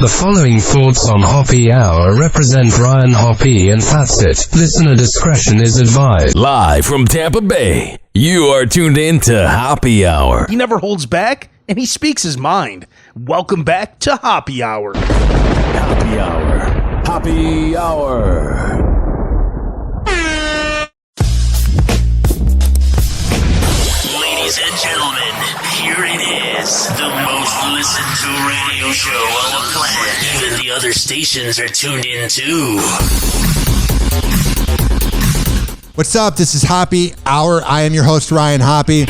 The following thoughts on Hoppe Hour represent Ryan Hoppe, and that's it. Listener discretion is advised. Live from Tampa Bay, you are tuned in to Hoppe Hour. He never holds back, and he speaks his mind. Welcome back to Hoppe Hour. Hoppe Hour. Hoppe Hour. Ladies and gentlemen, here it is, the most listened to radio show on the planet. Even the other stations are tuned in too. What's up? This is Hoppe Hour. I am your host, Ryan Hoppe.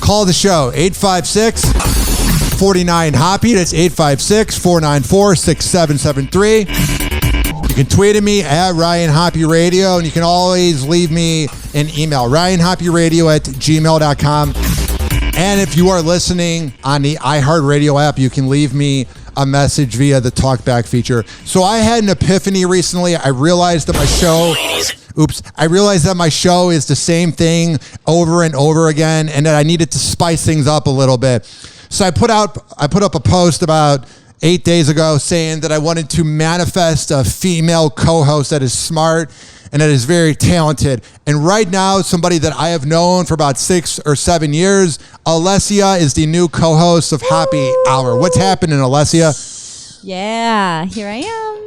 Call the show, 856-49-HOPPE. That's 856-494-6773. You can tweet at me at Ryan Hoppe Radio, and you can always leave me an email, ryanhopperadio@gmail.com. And if you are listening on the iHeartRadio app, you can leave me a message via the talkback feature. So I had an epiphany recently. I realized that my show is the same thing over and over again, and that I needed to spice things up a little bit. So I put up a post about 8 days ago saying that I wanted to manifest a female co-host that is smart and that is very talented. And right now, somebody that I have known for about 6 or 7 years, Allessia is the new co-host of Hoppe Hour. What's happening, Allessia? Yeah, here I am.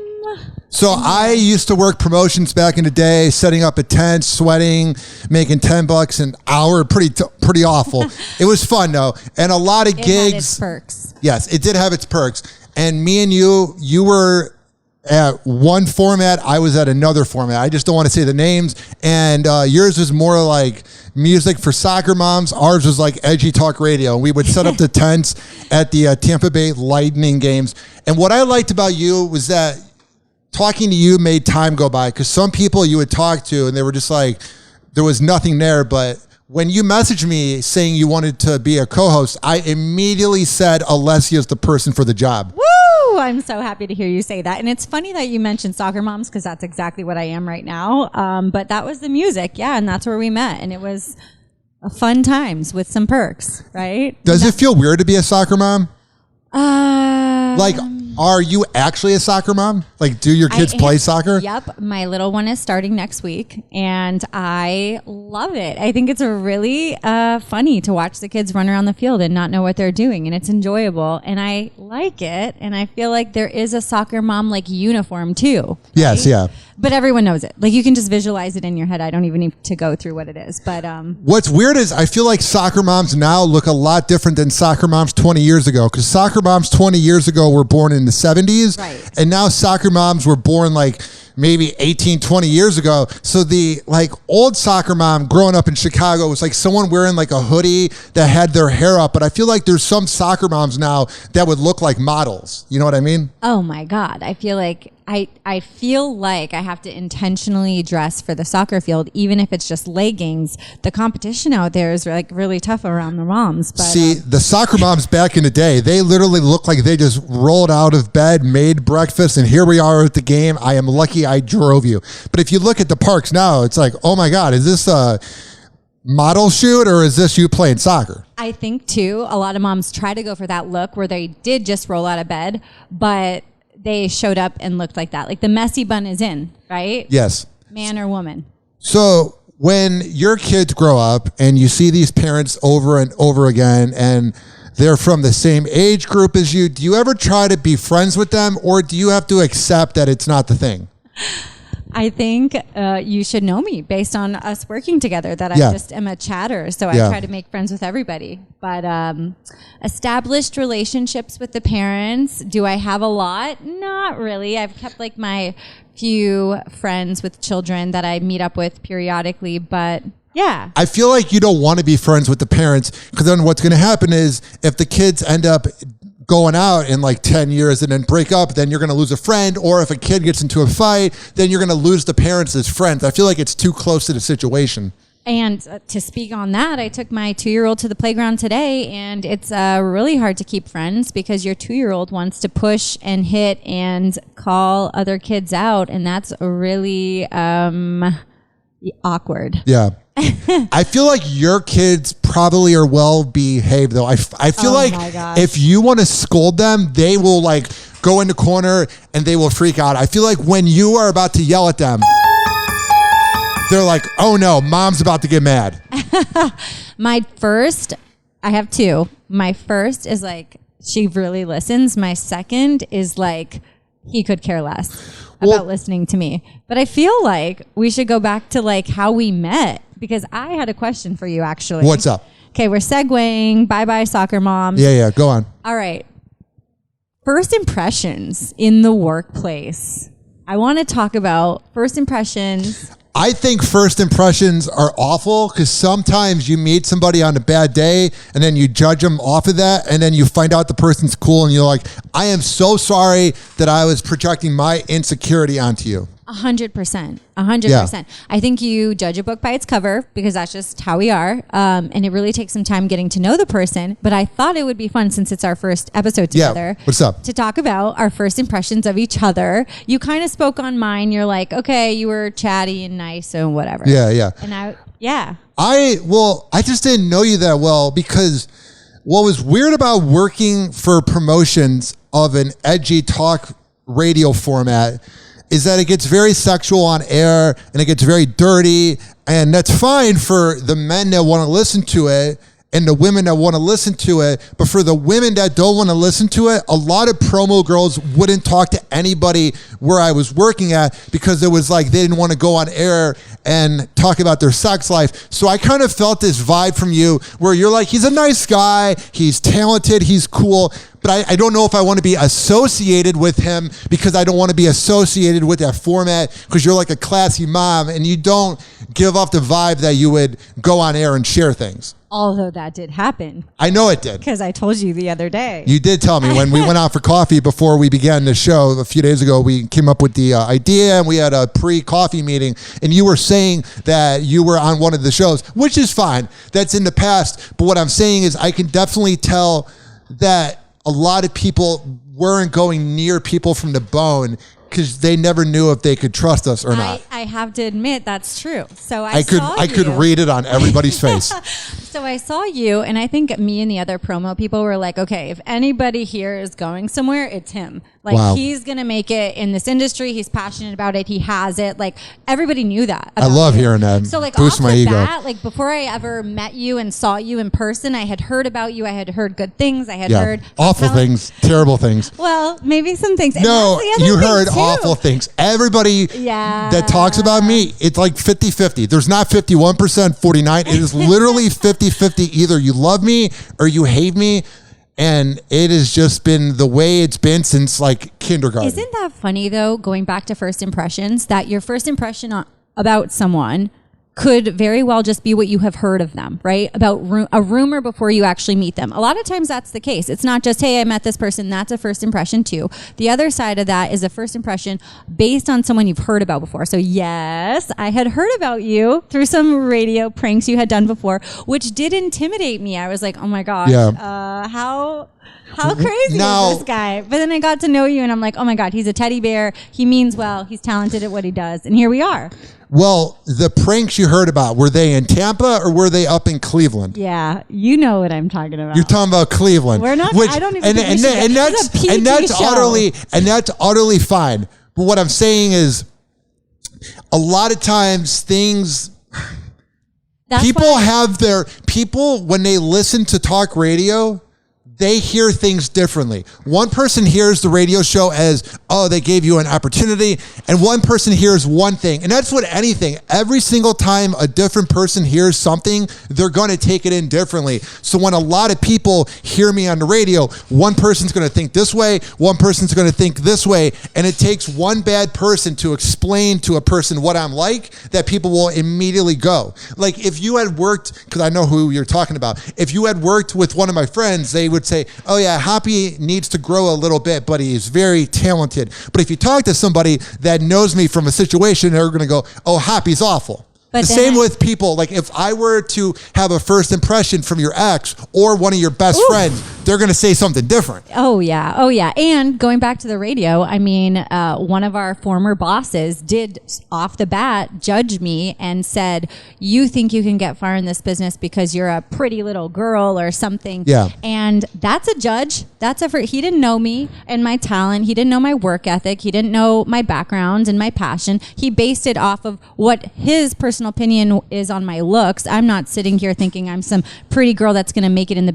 So I used to work promotions back in the day, setting up a tent, sweating, making $10 an hour. Pretty awful. It was fun though, and a lot of gigs. It had its perks. Yes, it did have its perks. And me and you were at one format, I was at another format. I just don't want to say the names. And yours was more like music for soccer moms. Ours was like edgy talk radio. And we would set up the tents at the Tampa Bay Lightning games. And what I liked about you was that talking to you made time go by, because some people you would talk to and they were just like, there was nothing there. But when you messaged me saying you wanted to be a co-host, I immediately said Allessia's the person for the job. Woo! I'm so happy to hear you say that. And it's funny that you mentioned soccer moms, because that's exactly what I am right now. But that was the music. Yeah. And that's where we met. And it was a fun times with some perks, right? Does it feel weird to be a soccer mom? Like, are you actually a soccer mom? Like, do your kids play soccer? Yep. My little one is starting next week, and I love it. I think it's really funny to watch the kids run around the field and not know what they're doing, and it's enjoyable, and I like it, and I feel like there is a soccer mom, like, uniform, too. Right? Yes, yeah. But everyone knows it. Like, you can just visualize it in your head. I don't even need to go through what it is. But what's weird is I feel like soccer moms now look a lot different than soccer moms 20 years ago, because soccer moms 20 years ago were born in the 70s. Right. And now soccer moms were born like maybe 18, 20 years ago. So the like old soccer mom growing up in Chicago was like someone wearing like a hoodie that had their hair up. But I feel like there's some soccer moms now that would look like models. You know what I mean? Oh my God. I feel like I feel like I have to intentionally dress for the soccer field, even if it's just leggings. The competition out there is like really tough around the moms. But, see, the soccer moms back in the day, they literally looked like they just rolled out of bed, made breakfast, and here we are at the game. I am lucky I drove you. But if you look at the parks now, it's like, oh my God, is this a model shoot or is this you playing soccer? I think too, a lot of moms try to go for that look where they did just roll out of bed, but they showed up and looked like that. Like the messy bun is in, right? Yes. Man or woman. So when your kids grow up and you see these parents over and over again and they're from the same age group as you, do you ever try to be friends with them, or do you have to accept that it's not the thing? I think you should know me based on us working together, that I just am a chatter. So I try to make friends with everybody. But established relationships with the parents, do I have a lot? Not really. I've kept like my few friends with children that I meet up with periodically, but yeah. I feel like you don't want to be friends with the parents, because then what's going to happen is if the kids end up going out in like 10 years and then break up, then you're going to lose a friend. Or if a kid gets into a fight, then you're going to lose the parents as friends. I feel like it's too close to the situation. And to speak on that, I took my 2-year-old to the playground today, and it's really hard to keep friends because your 2-year-old wants to push and hit and call other kids out, and that's really awkward. Yeah. I feel like your kids probably are well behaved though. I feel like if you want to scold them, they will like go in the corner and they will freak out. I feel like when you are about to yell at them, they're like, oh no, mom's about to get mad. I have two. My first is like, she really listens. My second is like, he could care less about listening to me. But I feel like we should go back to like how we met, because I had a question for you actually. What's up? Okay, we're segueing. Bye-bye, soccer mom. Yeah, go on. All right. First impressions in the workplace. I want to talk about first impressions. I think first impressions are awful because sometimes you meet somebody on a bad day and then you judge them off of that, and then you find out the person's cool and you're like, I am so sorry that I was projecting my insecurity onto you. 100%. 100%. I think you judge a book by its cover because that's just how we are. And it really takes some time getting to know the person. But I thought it would be fun, since it's our first episode together. Yeah. What's up? To talk about our first impressions of each other. You kind of spoke on mine. You're like, okay, you were chatty and nice and whatever. Yeah. And I just didn't know you that well, because what was weird about working for promotions of an edgy talk radio format is that it gets very sexual on air and it gets very dirty, and that's fine for the men that want to listen to it and the women that want to listen to it. But for the women that don't want to listen to it, a lot of promo girls wouldn't talk to anybody where I was working at because it was like they didn't want to go on air and talk about their sex life. So I kind of felt this vibe from you where you're like, he's a nice guy, he's talented, he's cool, but I don't know if I want to be associated with him because I don't want to be associated with that format, because you're like a classy mom and you don't give off the vibe that you would go on air and share things. Although that did happen. I know it did. Because I told you the other day. You did tell me when we went out for coffee before we began the show a few days ago. We came up with the idea and we had a pre-coffee meeting, and you were saying that you were on one of the shows, which is fine. That's in the past. But what I'm saying is I can definitely tell that a lot of people weren't going near people from the bone because they never knew if they could trust us or not. I have to admit that's true. So I could read it on everybody's face. So I saw you, and I think me and the other promo people were like, okay, if anybody here is going somewhere, it's him. Like, wow. He's going to make it in this industry. He's passionate about it. He has it. Like, everybody knew that. I love hearing that. So, like, boost off my the ego. bat, like, before I ever met you and saw you in person, I had heard about you. I had heard good things. I had heard awful things, terrible things. Well, maybe some things. And no, you heard awful things. Everybody that talks about me, it's like 50-50. There's not 51%, 49. It is literally 50-50. Either you love me or you hate me. And it has just been the way it's been since like kindergarten. Isn't that funny though, going back to first impressions, that your first impression about someone could very well just be what you have heard of them, right? About a rumor before you actually meet them. A lot of times that's the case. It's not just, hey, I met this person. That's a first impression too. The other side of that is a first impression based on someone you've heard about before. So yes, I had heard about you through some radio pranks you had done before, which did intimidate me. I was like, oh my gosh, how crazy is this guy? But then I got to know you and I'm like, oh my God, he's a teddy bear. He means well. He's talented at what he does. And here we are. Well, the pranks you heard about, were they in Tampa or were they up in Cleveland? Yeah, you know what I'm talking about. You're talking about Cleveland. We're not. I don't even. And that's utterly fine. But what I'm saying is, a lot of times things. People when they listen to talk radio, they hear things differently. One person hears the radio show as, oh, they gave you an opportunity, and one person hears one thing. And that's what anything. Every single time a different person hears something, they're going to take it in differently. So when a lot of people hear me on the radio, one person's going to think this way, one person's going to think this way, and it takes one bad person to explain to a person what I'm like, that people will immediately go. Like if you had worked, because I know who you're talking about, if you had worked with one of my friends, they would say, oh yeah, Hoppe needs to grow a little bit, but he's very talented. But if you talk to somebody that knows me from a situation, they're going to go, oh, Hoppe's awful. But the same with people. Like if I were to have a first impression from your ex or one of your best friends, they're going to say something different. Oh yeah. And going back to the radio, I mean, one of our former bosses did off the bat judge me and said, you think you can get far in this business because you're a pretty little girl or something. Yeah. And that's a judge. He didn't know me and my talent. He didn't know my work ethic. He didn't know my background and my passion. He based it off of what his personal opinion is on my looks. I'm not sitting here thinking I'm some pretty girl that's going to make it in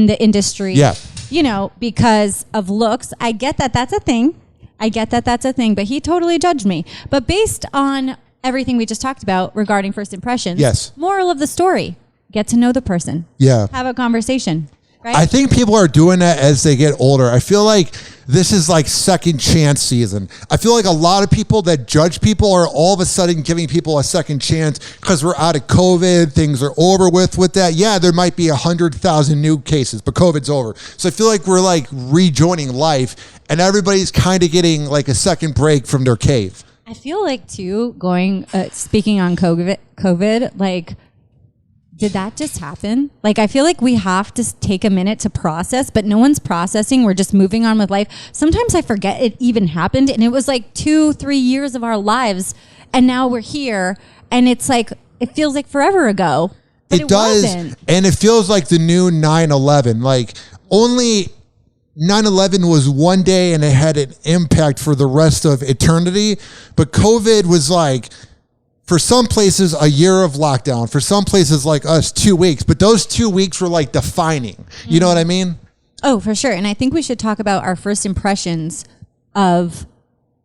the industry. Yeah. You know, because of looks. I get that that's a thing. But he totally judged me. But based on everything we just talked about regarding first impressions, yes. Moral of the story, get to know the person. Yeah. Have a conversation. Right? I think people are doing that as they get older. I feel like this is like second chance season. I feel like a lot of people that judge people are all of a sudden giving people a second chance because we're out of COVID. Things are over with that. Yeah, there might be 100,000 new cases, but COVID's over. So I feel like we're like rejoining life and everybody's kind of getting like a second break from their cave. I feel like too, speaking on COVID, like, did that just happen? Like, I feel like we have to take a minute to process, but no one's processing. We're just moving on with life. Sometimes I forget it even happened, and it was like 2-3 years of our lives, and now we're here, and it's like, it feels like forever ago. But it does, wasn't. And it feels like the new 9/11. Like, only 9/11 was one day, and it had an impact for the rest of eternity, but COVID was like, for some places, a year of lockdown. For some places like us, 2 weeks. But those 2 weeks were like defining. You know what I mean? Oh, for sure. And I think we should talk about our first impressions of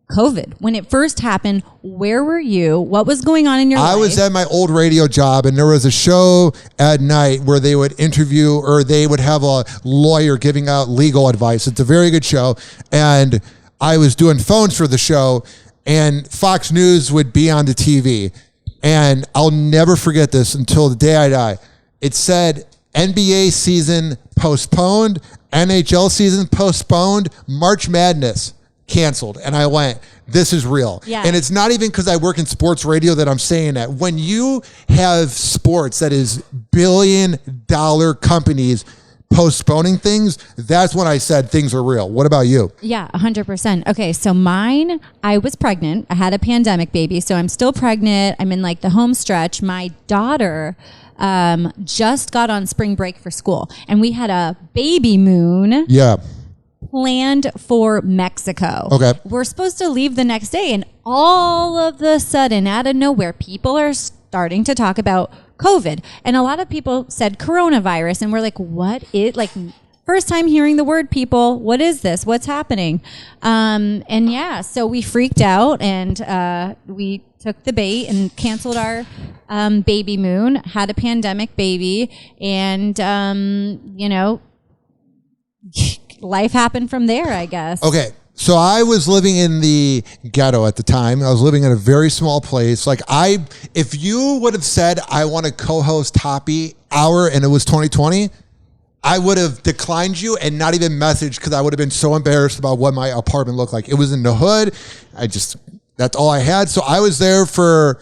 COVID. When it first happened, where were you? What was going on in your life? I was at my old radio job, and there was a show at night where they would interview, or they would have a lawyer giving out legal advice. It's a very good show. And I was doing phones for the show, and Fox News would be on the TV. And I'll never forget this until the day I die. It said NBA season postponed, NHL season postponed, March Madness canceled. And I went, this is real. Yeah. And it's not even because I work in sports radio that I'm saying that. When you have sports that is billion-dollar companies postponing things, that's when I said things are real. What about you? Yeah, 100%. Okay, so mine, I was pregnant. I had a pandemic baby, so I'm still pregnant. I'm in like the home stretch. My daughter just got on spring break for school, and we had a baby moon. Yeah. Planned for Mexico. Okay. We're supposed to leave the next day, and all of the sudden, out of nowhere, people are starting to talk about COVID. And a lot of people said coronavirus, and we're like, what is, like, first time hearing the word, people, what is this? What's happening? And yeah, so we freaked out, and we took the bait and canceled our baby moon, had a pandemic baby, and, you know, life happened from there, I guess. Okay. So I was living in the ghetto at the time. I was living in a very small place. Like if you would have said I want to co-host Hoppe Hour and it was 2020, I would have declined you and not even messaged because I would have been so embarrassed about what my apartment looked like. It was in the hood. That's all I had. So I was there from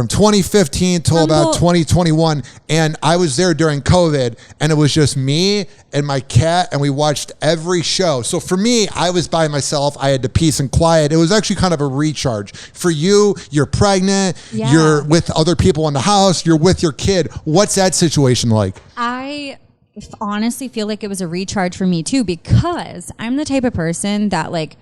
2015 till about 2021. And I was there during COVID, and it was just me and my cat, and we watched every show. So for me, I was by myself. I had the peace and quiet. It was actually kind of a recharge. For you, you're pregnant. Yeah. You're with other people in the house. You're with your kid. What's that situation like? I honestly feel like it was a recharge for me too, because I'm the type of person that, like,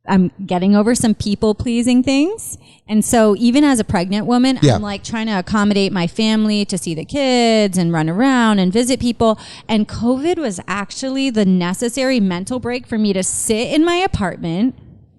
I'm getting over some people pleasing things. And so even as a pregnant woman, I'm like trying to accommodate my family to see the kids and run around and visit people. And COVID was actually the necessary mental break for me to sit in my apartment,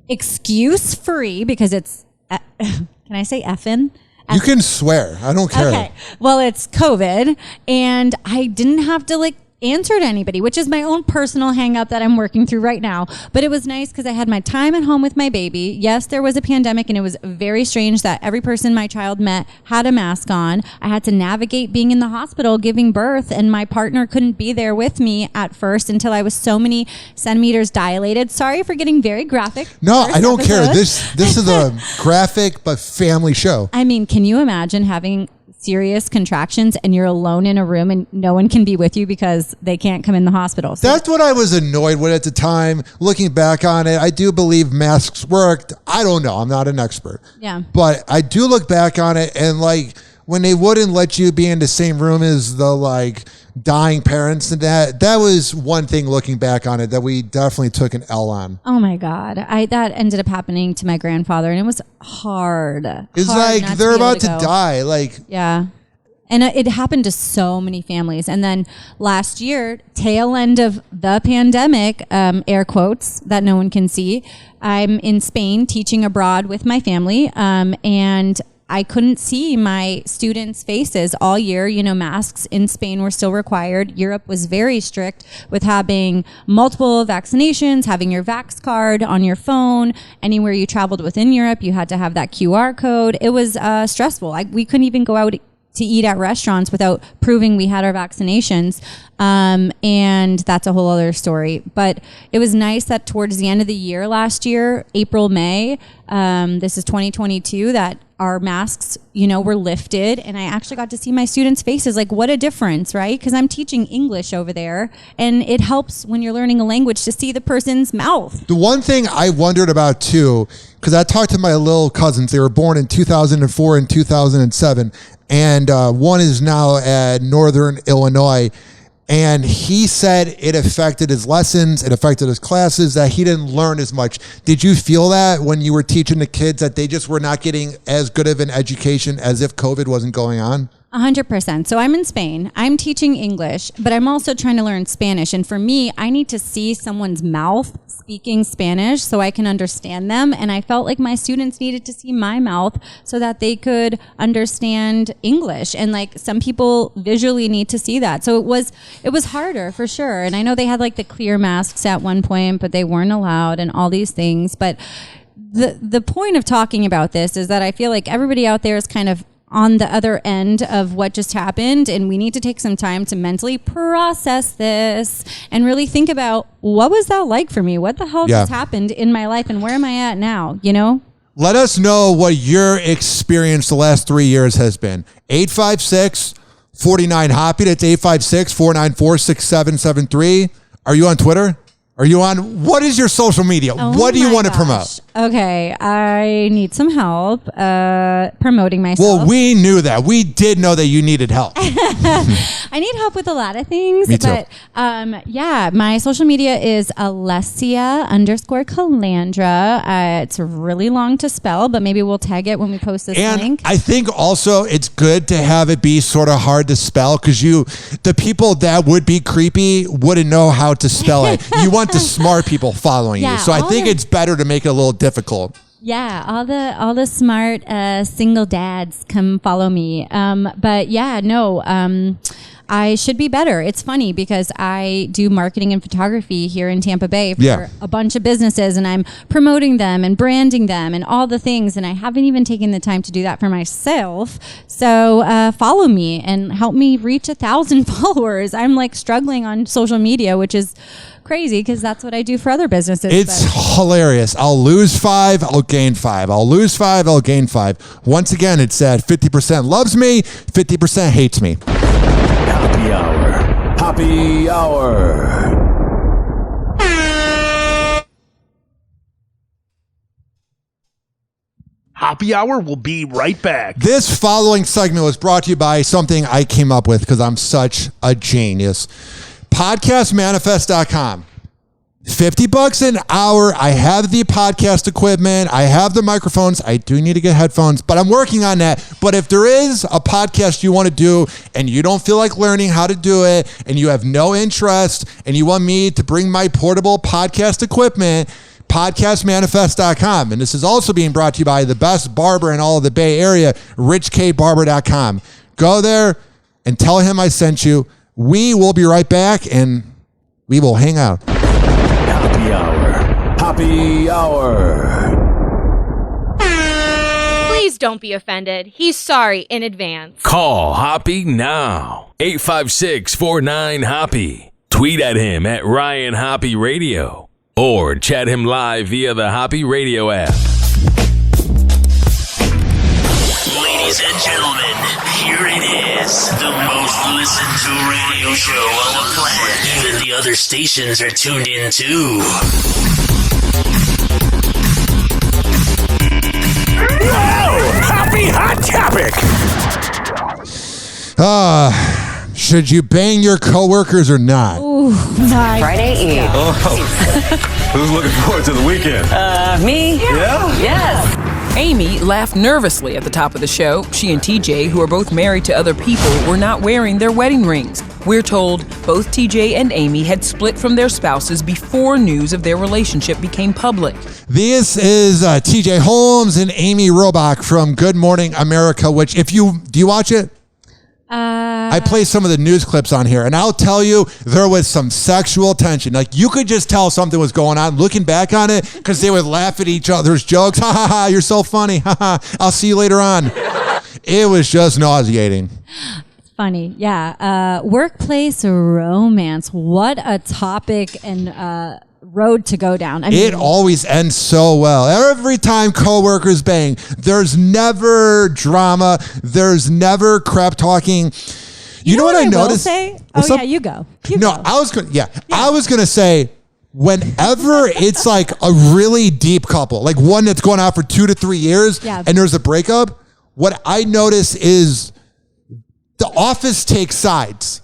excuse free, because it's, can I say effing? You can swear. I don't care. Okay. Well, it's COVID, and I didn't have to like answer to anybody, which is my own personal hang up that I'm working through right now. But it was nice because I had my time at home with my baby. Yes, there was a pandemic and it was very strange that every person my child met had a mask on. I had to navigate being in the hospital giving birth, and my partner couldn't be there with me at first until I was so many centimeters dilated. Sorry for getting very graphic. No, I don't care. This is a graphic but family show. I mean, can you imagine having serious contractions and you're alone in a room and no one can be with you because they can't come in the hospital? So that's what I was annoyed with at the time. Looking back on it, I do believe masks worked. I don't know. I'm not an expert. Yeah. But I do look back on it, and like when they wouldn't let you be in the same room as the like dying parents, and that was one thing looking back on it that we definitely took an L on. Oh my God. That ended up happening to my grandfather, and it was hard. It's like they're about to die. Like, yeah. And it happened to so many families. And then last year, tail end of the pandemic, air quotes that no one can see, I'm in Spain teaching abroad with my family, and I couldn't see my students' faces all year. You know, masks in Spain were still required. Europe was very strict with having multiple vaccinations, having your Vax card on your phone. Anywhere you traveled within Europe, you had to have that QR code. It was stressful. We couldn't even go out to eat at restaurants without proving we had our vaccinations. And that's a whole other story. But it was nice that towards the end of the year last year, April, May, this is 2022, that our masks, were lifted, and I actually got to see my students' faces. Like, what a difference, right? Because I'm teaching English over there, and it helps when you're learning a language to see the person's mouth. The one thing I wondered about too, because I talked to my little cousins, they were born in 2004 and 2007, and one is now at Northern Illinois. And he said it affected his lessons, it affected his classes, that he didn't learn as much. Did you feel that when you were teaching the kids, that they just were not getting as good of an education as if COVID wasn't going on? 100%. So I'm in Spain. I'm teaching English, but I'm also trying to learn Spanish. And for me, I need to see someone's mouth speaking Spanish so I can understand them. And I felt like my students needed to see my mouth so that they could understand English. And like some people visually need to see that. So it was harder for sure. And I know they had like the clear masks at one point, but they weren't allowed and all these things. But the point of talking about this is that I feel like everybody out there is kind of on the other end of what just happened, and we need to take some time to mentally process this and really think about, what was that like for me? What the hell just happened in my life, and where am I at now? Let us know what your experience the last 3 years has been. 856-49-HOPPE. That's 856-494-6773. Are you on Twitter? Are you on? What is your social media? What do you want to promote? Okay, I need some help promoting myself. Well, we knew that. We did know that you needed help. I need help with a lot of things. Me too. But my social media is Allessia_Calandra. It's really long to spell, but maybe we'll tag it when we post this link. I think also it's good to have it be sort of hard to spell, because the people that would be creepy wouldn't know how to spell it. You want the smart people following you. So I think it's better to make it a little difficult. Yeah, all the smart single dads come follow me. I should be better. It's funny because I do marketing and photography here in Tampa Bay for a bunch of businesses, and I'm promoting them and branding them and all the things, and I haven't even taken the time to do that for myself. So follow me and help me reach 1,000 followers. I'm like struggling on social media, which is crazy because that's what I do for other businesses. It's hilarious. I'll lose 5, I'll gain 5. I'll lose 5, I'll gain 5. Once again, it's at 50% loves me, 50% hates me. Hoppe Hour. Hoppe Hour. Hoppe Hour will be right back. This following segment was brought to you by something I came up with because I'm such a genius. Podcastmanifest.com. $50 an hour. I have the podcast equipment. I have the microphones. I do need to get headphones, but I'm working on that. But if there is a podcast you want to do and you don't feel like learning how to do it and you have no interest and you want me to bring my portable podcast equipment, podcastmanifest.com. And this is also being brought to you by the best barber in all of the Bay Area, richkbarber.com. Go there and tell him I sent you. We will be right back, and we will hang out. Hoppe Hour. Hoppe Hour. Please don't be offended. He's sorry in advance. Call Hoppe now. 856-49-HOPPE. Tweet at him at Ryan Hoppe Radio. Or chat him live via the Hoppe Radio app. Ladies and gentlemen, here it is. The most listened to radio show on the planet. Even the other stations are tuned in too. Hoppe Hot Topic. Should you bang your coworkers or not? Ooh, nice. Friday Eve. Who's looking forward to the weekend? Me? Yeah? Yes. Amy laughed nervously at the top of the show. She and TJ, who are both married to other people, were not wearing their wedding rings. We're told both TJ and Amy had split from their spouses before news of their relationship became public. This is TJ Holmes and Amy Robach from Good Morning America, which do you watch it? I play some of the news clips on here, and I'll tell you, there was some sexual tension. Like, you could just tell something was going on looking back on it, because they would laugh at each other's jokes. Ha ha ha, you're so funny. Ha ha, I'll see you later on. It was just nauseating. Funny, yeah. Workplace romance. What a topic and road to go down. I mean, it always ends so well. Every time coworkers bang, there's never drama. There's never crap talking. You know what I noticed? Say? What's up? Yeah, you go. I was going to say, whenever it's like a really deep couple, like one that's going out for 2 to 3 years, and there's a breakup, what I notice is the office takes sides.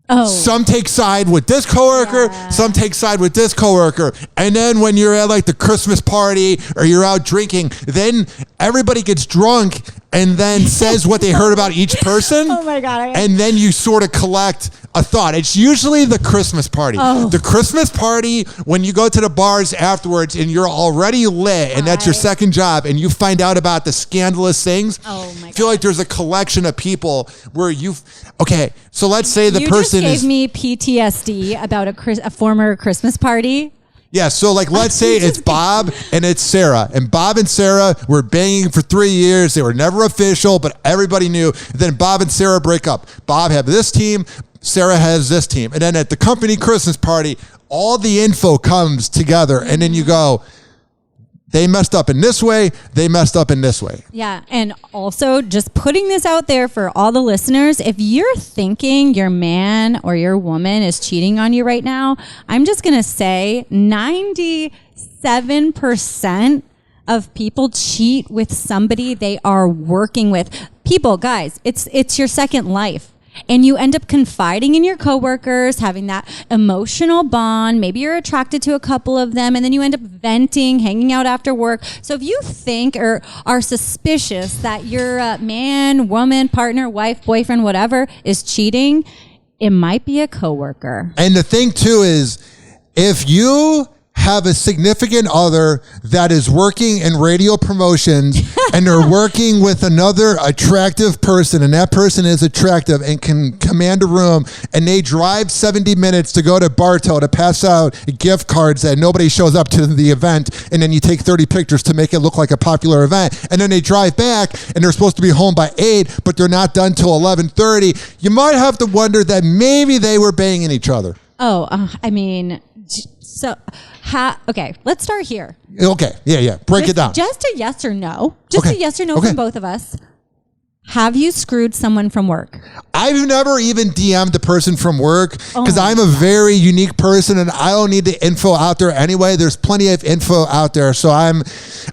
Oh. Some take side with this coworker, some take side with this coworker. And then when you're at like the Christmas party or you're out drinking, then everybody gets drunk and then says what they heard about each person. Oh my God. And then you sort of collect a thought. It's usually the Christmas party. Oh. The Christmas party, when you go to the bars afterwards and you're already lit and that's your second job and you find out about the scandalous things. Oh my God. I feel like there's a collection of people where so let's say the you person just gave me PTSD about a former Christmas party. Yeah, so like let's say it's Bob and it's Sarah. And Bob and Sarah were banging for 3 years. They were never official, but everybody knew. Then Bob and Sarah break up. Bob have this team, Sarah has this team. And then at the company Christmas party, all the info comes together. And then you go, they messed up in this way, they messed up in this way. Yeah, and also just putting this out there for all the listeners, if you're thinking your man or your woman is cheating on you right now, I'm just going to say 97% of people cheat with somebody they are working with. People, guys, it's your second life. And you end up confiding in your coworkers, having that emotional bond. Maybe you're attracted to a couple of them, and then you end up venting, hanging out after work. So if you think or are suspicious that your man, woman, partner, wife, boyfriend, whatever is cheating, it might be a coworker. And the thing too is, if you have a significant other that is working in radio promotions and they're working with another attractive person, and that person is attractive and can command a room, and they drive 70 minutes to go to Bartow to pass out gift cards and nobody shows up to the event, and then you take 30 pictures to make it look like a popular event, and then they drive back and they're supposed to be home by 8, but they're not done till 11:30, you might have to wonder that maybe they were banging each other. Okay, let's start here. Okay, yeah. Break it down. Just a yes or no. A yes or no from both of us. Have you screwed someone from work? I've never even DM'd the person from work because I'm a very unique person and I don't need the info out there anyway. There's plenty of info out there, so I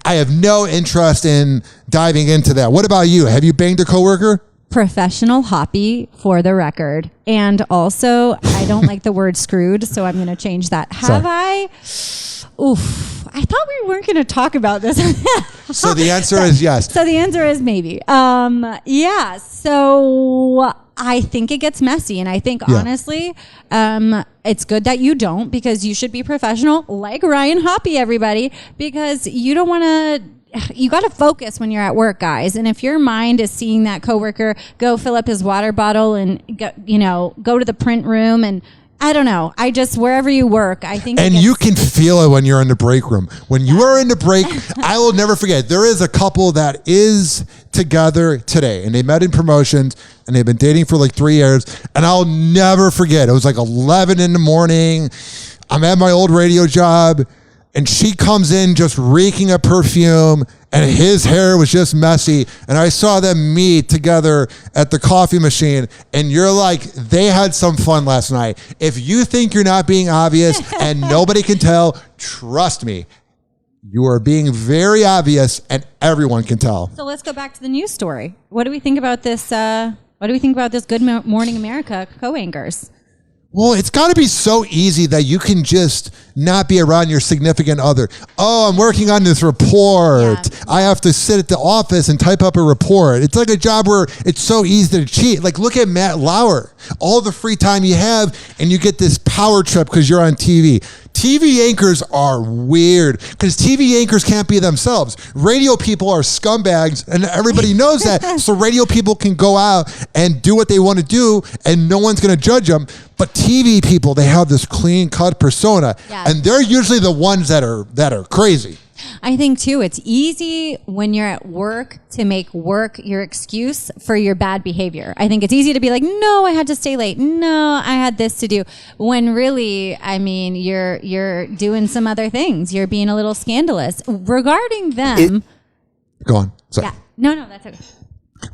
have no interest in diving into that. What about you? Have you banged a coworker? Professional Hoppe for the record. And also, I don't like the word screwed, so I'm going to change that. Have I? Oof. I thought we weren't going to talk about this. So the answer is yes. So the answer is maybe. Yeah. So I think it gets messy. And I think, honestly, it's good that you don't, because you should be professional like Ryan Hoppe, everybody, because you don't want to you got to focus when you're at work, guys. And if your mind is seeing that coworker go fill up his water bottle and go to the print room, and I don't know, wherever you work, I think. And you can feel it when you're in the break room. When you are in the break, I will never forget. There is a couple that is together today, and they met in promotions, and they've been dating for like 3 years. And I'll never forget. It was like 11 in the morning. I'm at my old radio job, and she comes in just reeking of perfume, and his hair was just messy. And I saw them meet together at the coffee machine, and you're like, they had some fun last night. If you think you're not being obvious and nobody can tell, trust me, you are being very obvious, and everyone can tell. So let's go back to the news story. What do we think about this? Good Morning America co-anchors? Well, it's got to be so easy that you can just not be around your significant other. Oh, I'm working on this report. Yeah. I have to sit at the office and type up a report. It's like a job where it's so easy to cheat. Like, look at Matt Lauer. All the free time you have, and you get this power trip because you're on TV. TV anchors are weird because TV anchors can't be themselves. Radio people are scumbags, and everybody knows that. So radio people can go out and do what they want to do, and no one's going to judge them. But TV people, they have this clean-cut persona, and they're usually the ones that are crazy. I think, too, it's easy when you're at work to make work your excuse for your bad behavior. I think it's easy to be like, no, I had to stay late. No, I had this to do. When really, I mean, you're doing some other things. You're being a little scandalous. Regarding them. Go on. Sorry. Yeah. No, that's okay.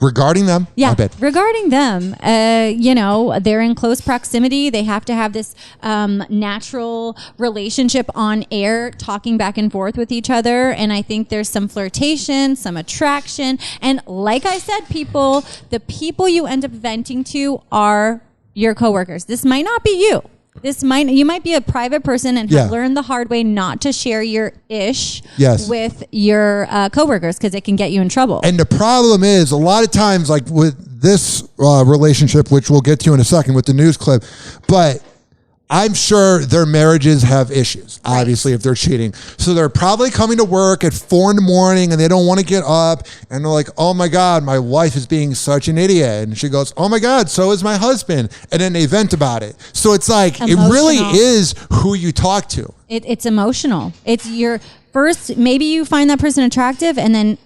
Regarding them? Yeah, regarding them, they're in close proximity. They have to have this natural relationship on air, talking back and forth with each other. And I think there's some flirtation, some attraction. And like I said, the people you end up venting to are your coworkers. This might not be you. You might be a private person and have learned the hard way not to share your ish with your coworkers because it can get you in trouble. And the problem is, a lot of times, like with this relationship, which we'll get to in a second with the news clip, but I'm sure their marriages have issues, obviously, if they're cheating. So they're probably coming to work at 4 a.m. and they don't want to get up. And they're like, oh my God, my wife is being such an idiot. And she goes, oh my God, so is my husband. And then they vent about it. So it's like, emotional. It really is who you talk to. It's emotional. It's your first, maybe you find that person attractive and then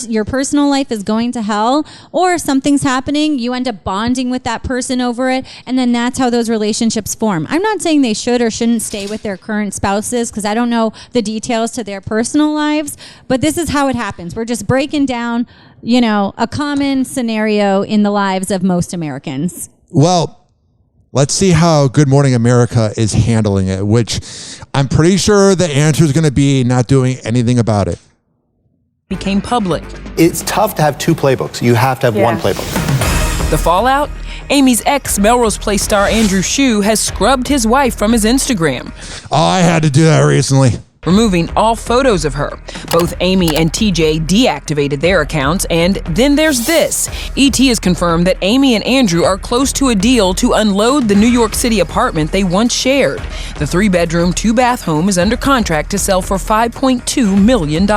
your personal life is going to hell, or something's happening, you end up bonding with that person over it, and then that's how those relationships form. I'm not saying they should or shouldn't stay with their current spouses because I don't know the details to their personal lives, but this is how it happens. We're just breaking down, a common scenario in the lives of most Americans. Well, let's see how Good Morning America is handling it, which I'm pretty sure the answer is going to be not doing anything about it. Became public. It's tough to have two playbooks. You have to have one playbook. The fallout? Amy's ex, Melrose Place star Andrew Shue, has scrubbed his wife from his Instagram. Oh, I had to do that recently. Removing all photos of her. Both Amy and TJ deactivated their accounts, and then there's this. ET has confirmed that Amy and Andrew are close to a deal to unload the New York City apartment they once shared. The 3-bedroom, 2-bath home is under contract to sell for $5.2 million.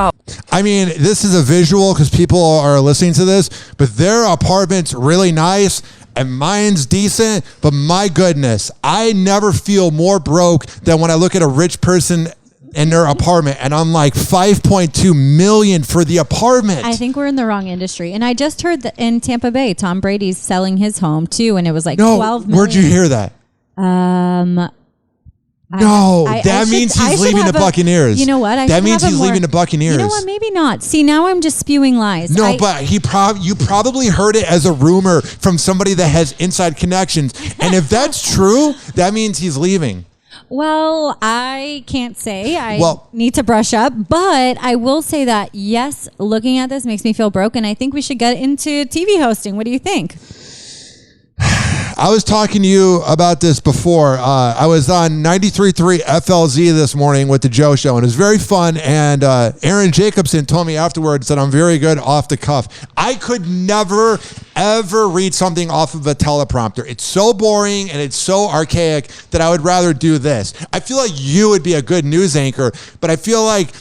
I mean, this is a visual because people are listening to this, but their apartment's really nice. And mine's decent, but my goodness, I never feel more broke than when I look at a rich person in their apartment, and I'm like, $5.2 million for the apartment. I think we're in the wrong industry. And I just heard that in Tampa Bay, Tom Brady's selling his home too, and it was like $12 million. Where'd you hear that? That means he's leaving the Buccaneers. You know what? That means he's leaving the Buccaneers. You know what? Maybe not. See, now I'm just spewing lies. No, but you probably heard it as a rumor from somebody that has inside connections. And if that's true, that means he's leaving. Well, I can't say. I need to brush up. But I will say that, yes, looking at this makes me feel broken. I think we should get into TV hosting. What do you think? I was talking to you about this before. I was on 93.3 FLZ this morning with the Joe Show, and it was very fun. And Aaron Jacobson told me afterwards that I'm very good off the cuff. I could never, ever read something off of a teleprompter. It's so boring and it's so archaic that I would rather do this. I feel like you would be a good news anchor, but I feel like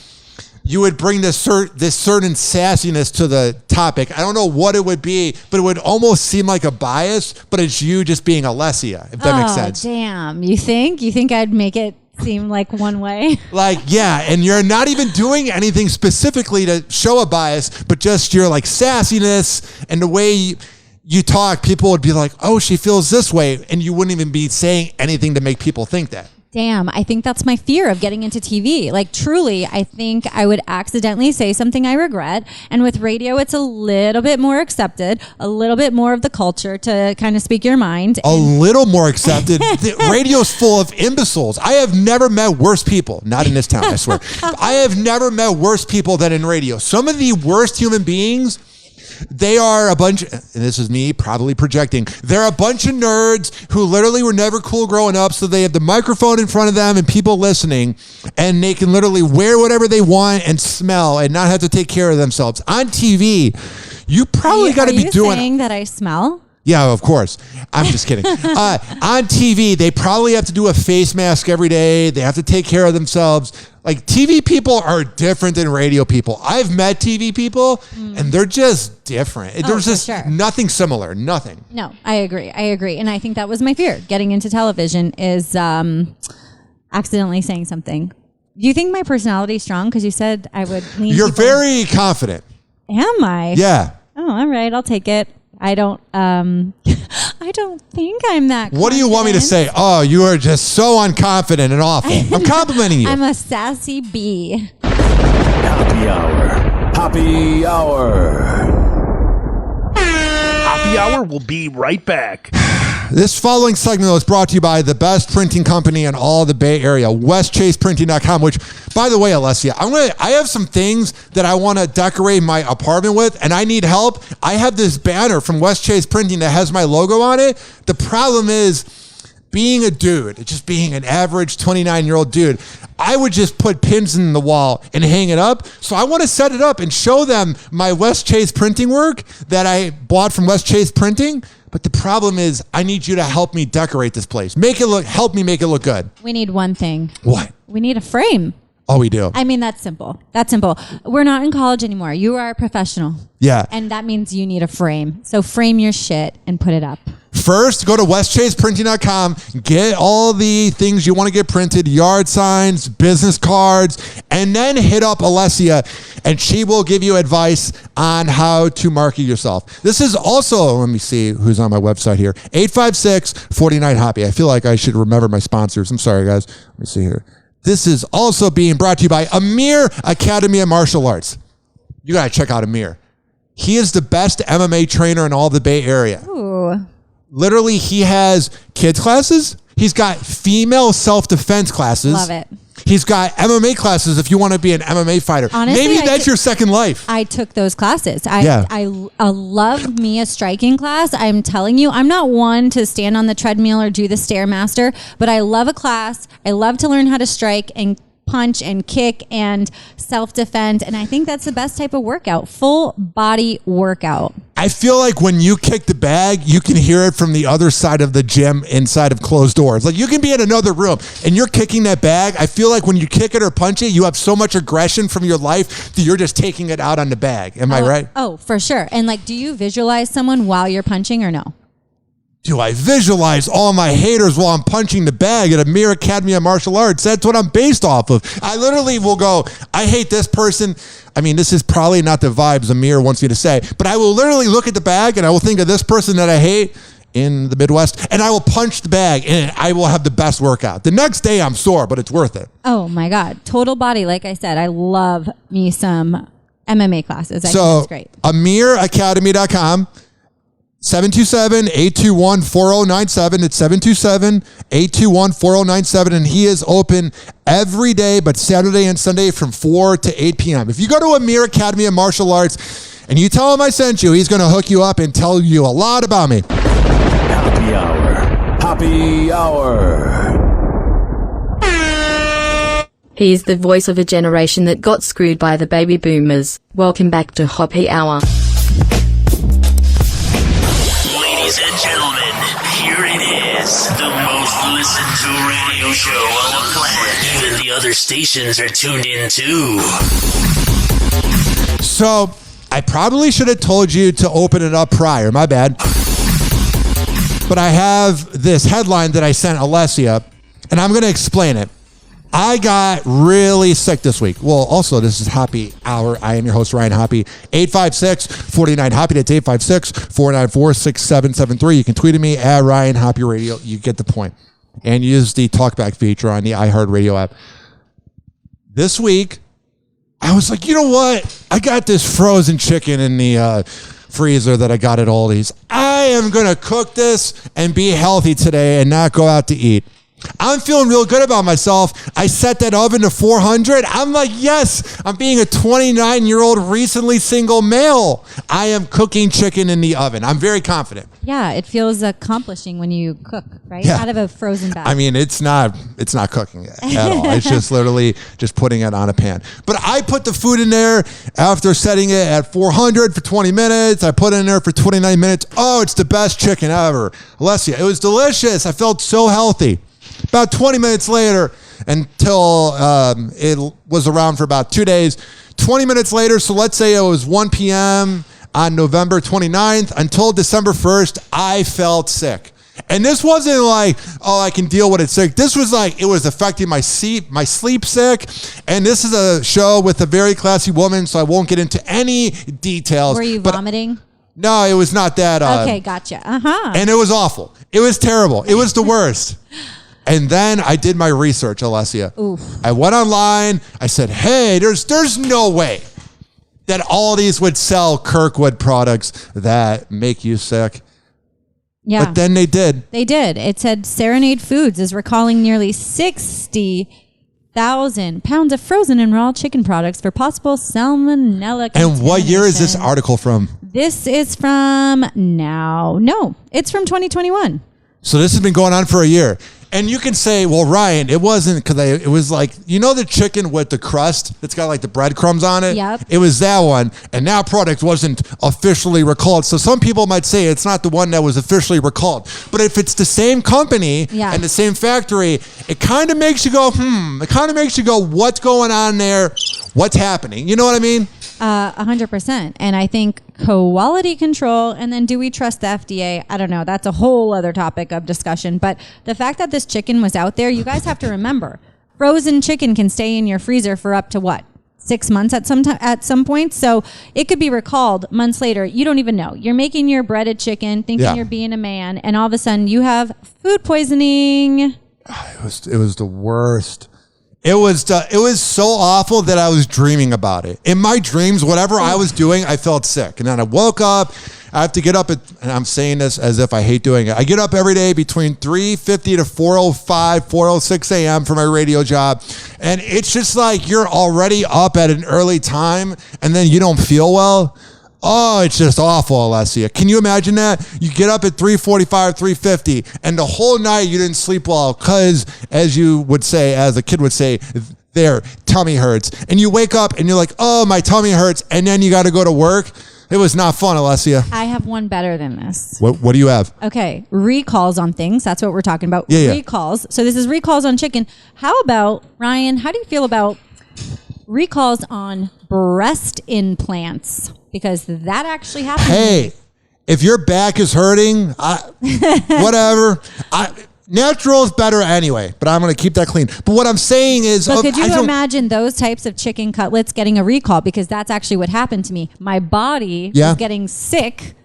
you would bring this certain sassiness to the topic. I don't know what it would be, but it would almost seem like a bias, but it's you just being Allessia, if that makes sense. Damn. You think I'd make it seem like one way? Like, yeah, and you're not even doing anything specifically to show a bias, but just your like sassiness and the way you talk, people would be like, oh, she feels this way, and you wouldn't even be saying anything to make people think that. Damn, I think that's my fear of getting into TV. Like, truly, I think I would accidentally say something I regret. And with radio, it's a little bit more accepted, a little bit more of the culture to kind of speak your mind. A little more accepted. Radio's full of imbeciles. I have never met worse people. Not in this town, I swear. I have never met worse people than in radio. Some of the worst human beings, they are a bunch, and this is me probably projecting, they're a bunch of nerds who literally were never cool growing up, so they have the microphone in front of them and people listening, and they can literally wear whatever they want and smell and not have to take care of themselves. On TV, you probably got to be doing... Are you saying that I smell? Yeah, of course. I'm just kidding. On TV, they probably have to do a face mask every day. They have to take care of themselves. Like, TV people are different than radio people. I've met TV people, and they're just different. There's just nothing similar. Nothing. No, I agree. And I think that was my fear. Getting into television is accidentally saying something. Do you think my personality is strong? Because you said I would lean. You're very confident. Am I? Yeah. Oh, all right. I'll take it. I don't think I'm that confident. What do you want me to say? Oh, you are just so unconfident and awful. I'm complimenting you. I'm a sassy bee. Hoppe Hour. Hoppe Hour. Hoppe Hour will be right back. This following segment was brought to you by the best printing company in all the Bay Area, westchaseprinting.com, which, by the way, Allessia, I have some things that I want to decorate my apartment with, and I need help. I have this banner from West Chase Printing that has my logo on it. The problem is, being a dude, just being an average 29-year-old dude, I would just put pins in the wall and hang it up. So I want to set it up and show them my West Chase Printing work that I bought from West Chase Printing. But the problem is, I need you to help me decorate this place. Help me make it look good. We need one thing. What? We need a frame. Oh, we do. I mean, that's simple. We're not in college anymore. You are a professional. Yeah. And that means you need a frame. So frame your shit and put it up. First, go to westchaseprinting.com, get all the things you want to get printed, yard signs, business cards, and then hit up Allessia, and she will give you advice on how to market yourself. This is also, let me see who's on my website here, 856-49-HOPPE. I feel like I should remember my sponsors. I'm sorry, guys. Let me see here. This is also being brought to you by Amir Academy of Martial Arts. You got to check out Amir. He is the best MMA trainer in all the Bay Area. Ooh. Literally, he has kids classes. He's got female self-defense classes. Love it. He's got MMA classes if you want to be an MMA fighter. Honestly, maybe that's your second life. I took those classes. I love me a striking class. I'm telling you, I'm not one to stand on the treadmill or do the Stairmaster, but I love a class. I love to learn how to strike and punch and kick and self-defend, and I think that's the best type of workout, full body workout. I feel like when you kick the bag, you can hear it from the other side of the gym inside of closed doors. Like, you can be in another room and you're kicking that bag. I feel like when you kick it or punch it, you have so much aggression from your life that you're just taking it out on the bag. Am I right? Oh, for sure. And like, do you visualize someone while you're punching or no? Do I visualize all my haters while I'm punching the bag at Amir Academy of Martial Arts? That's what I'm based off of. I literally will go, I hate this person. I mean, this is probably not the vibes Amir wants me to say, but I will literally look at the bag and I will think of this person that I hate in the Midwest, and I will punch the bag and I will have the best workout. The next day I'm sore, but it's worth it. Oh my God. Total body. Like I said, I love me some MMA classes. I think that's great. AmirAcademy.com. 727-821-4097. It's 727-821-4097. And he is open every day, but Saturday and Sunday from 4 to 8 p.m. If you go to Amir Academy of Martial Arts and you tell him I sent you, he's going to hook you up and tell you a lot about me. Hoppe Hour. Hoppe Hour. He's the voice of a generation that got screwed by the baby boomers. Welcome back to Hoppe Hour. Ladies and gentlemen, here it is, is the most listened to radio show on the planet. Even the other stations are tuned in too. So, I probably should have told you to open it up prior. My bad. But I have this headline that I sent Allessia, and I'm going to explain it. I got really sick this week. Well, also, this is Hoppe Hour. I am your host, Ryan Hoppe. 856-49-HOPPE. That's 856-494-6773. You can tweet at me at Ryan Hoppe Radio. You get the point. And use the talkback feature on the iHeartRadio app. This week, I was like, you know what? I got this frozen chicken in the freezer that I got at Aldi's. I am going to cook this and be healthy today and not go out to eat. I'm feeling real good about myself. I set that oven to 400. I'm like, yes, I'm being a 29-year-old recently single male. I am cooking chicken in the oven. I'm very confident. Yeah, it feels accomplishing when you cook, right? Yeah. Out of a frozen bag. I mean, it's not cooking it at all. It's just literally just putting it on a pan. But I put the food in there after setting it at 400 for 20 minutes. I put it in there for 29 minutes. Oh, it's the best chicken ever. Allessia, it was delicious. I felt so healthy. About 20 minutes later, until it was around for about 2 days, 20 minutes later, so let's say it was 1 p.m. on November 29th, until December 1st, I felt sick. And this wasn't like, oh, I can deal with it sick. This was like, it was affecting my sleep sick. And this is a show with a very classy woman, so I won't get into any details. Were you vomiting? No, it was not that. Okay, gotcha. Uh-huh. And it was awful. It was terrible. It was the worst. And then I did my research, Allessia. Oof. I went online. I said, hey, there's no way that Aldi's would sell Kirkwood products that make you sick. Yeah. But then they did. They did. It said Serenade Foods is recalling nearly 60,000 pounds of frozen and raw chicken products for possible salmonella contamination. And what year is this article from? This is from now. No, it's from 2021. So this has been going on for a year. And you can say, well, Ryan, it wasn't because it was like, you know, the chicken with the crust that's got like the breadcrumbs on it? Yep. It was that one. And that product wasn't officially recalled. So some people might say it's not the one that was officially recalled. But if it's the same company and the same factory, it kind of makes you go, It kind of makes you go, what's going on there? What's happening? You know what I mean? 100%. And I think quality control, and then do we trust the FDA? I don't know. That's a whole other topic of discussion. But the fact that this chicken was out there, you guys have to remember, frozen chicken can stay in your freezer for up to what? 6 months at some point. So it could be recalled months later. You don't even know. You're making your breaded chicken, thinking you're being a man, and all of a sudden you have food poisoning. It was the worst. It was so awful that I was dreaming about it. In my dreams, whatever I was doing, I felt sick. And then I woke up. I have to get up and I'm saying this as if I hate doing it. I get up every day between 3:50 to 4:05, 4:06 a.m. for my radio job. And it's just like you're already up at an early time and then you don't feel well. Oh, it's just awful, Allessia. Can you imagine that? You get up at 3:45, 3:50, and the whole night you didn't sleep well because, as you would say, as a kid would say, their tummy hurts. And you wake up and you're like, oh, my tummy hurts, and then you got to go to work. It was not fun, Allessia. I have one better than this. What do you have? Okay, recalls on things. That's what we're talking about. Yeah. Recalls. So this is recalls on chicken. How about, Ryan, how do you feel about recalls on breast implants? Because that actually happened. Hey, if your back is hurting, whatever. Natural is better anyway, but I'm going to keep that clean. But what I'm saying is... But could you imagine those types of chicken cutlets getting a recall? Because that's actually what happened to me. My body was getting sick,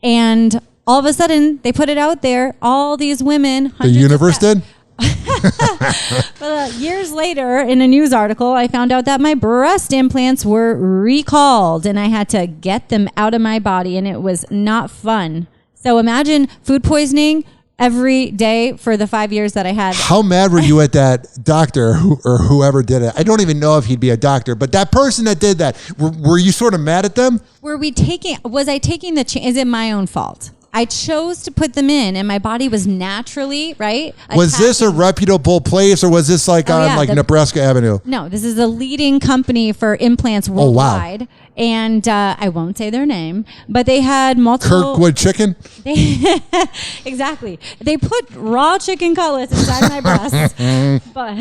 and all of a sudden, they put it out there. All these women... The universe did? But years later, in a news article, I found out that my breast implants were recalled and I had to get them out of my body, and it was not fun. So imagine food poisoning every day for the 5 years that I had. How mad were you at that doctor or whoever did it? I don't even know if he'd be a doctor, but that person that did that, were you sort of mad at them? Was I taking the chance? Is it my own fault? I chose to put them in, and my body was naturally, right? Was this a reputable place, or was this like on Nebraska Avenue? No, this is a leading company for implants worldwide. Oh, wow. And I won't say their name, but they had multiple... Kirkwood Chicken? Exactly. They put raw chicken cutlets inside my breasts. But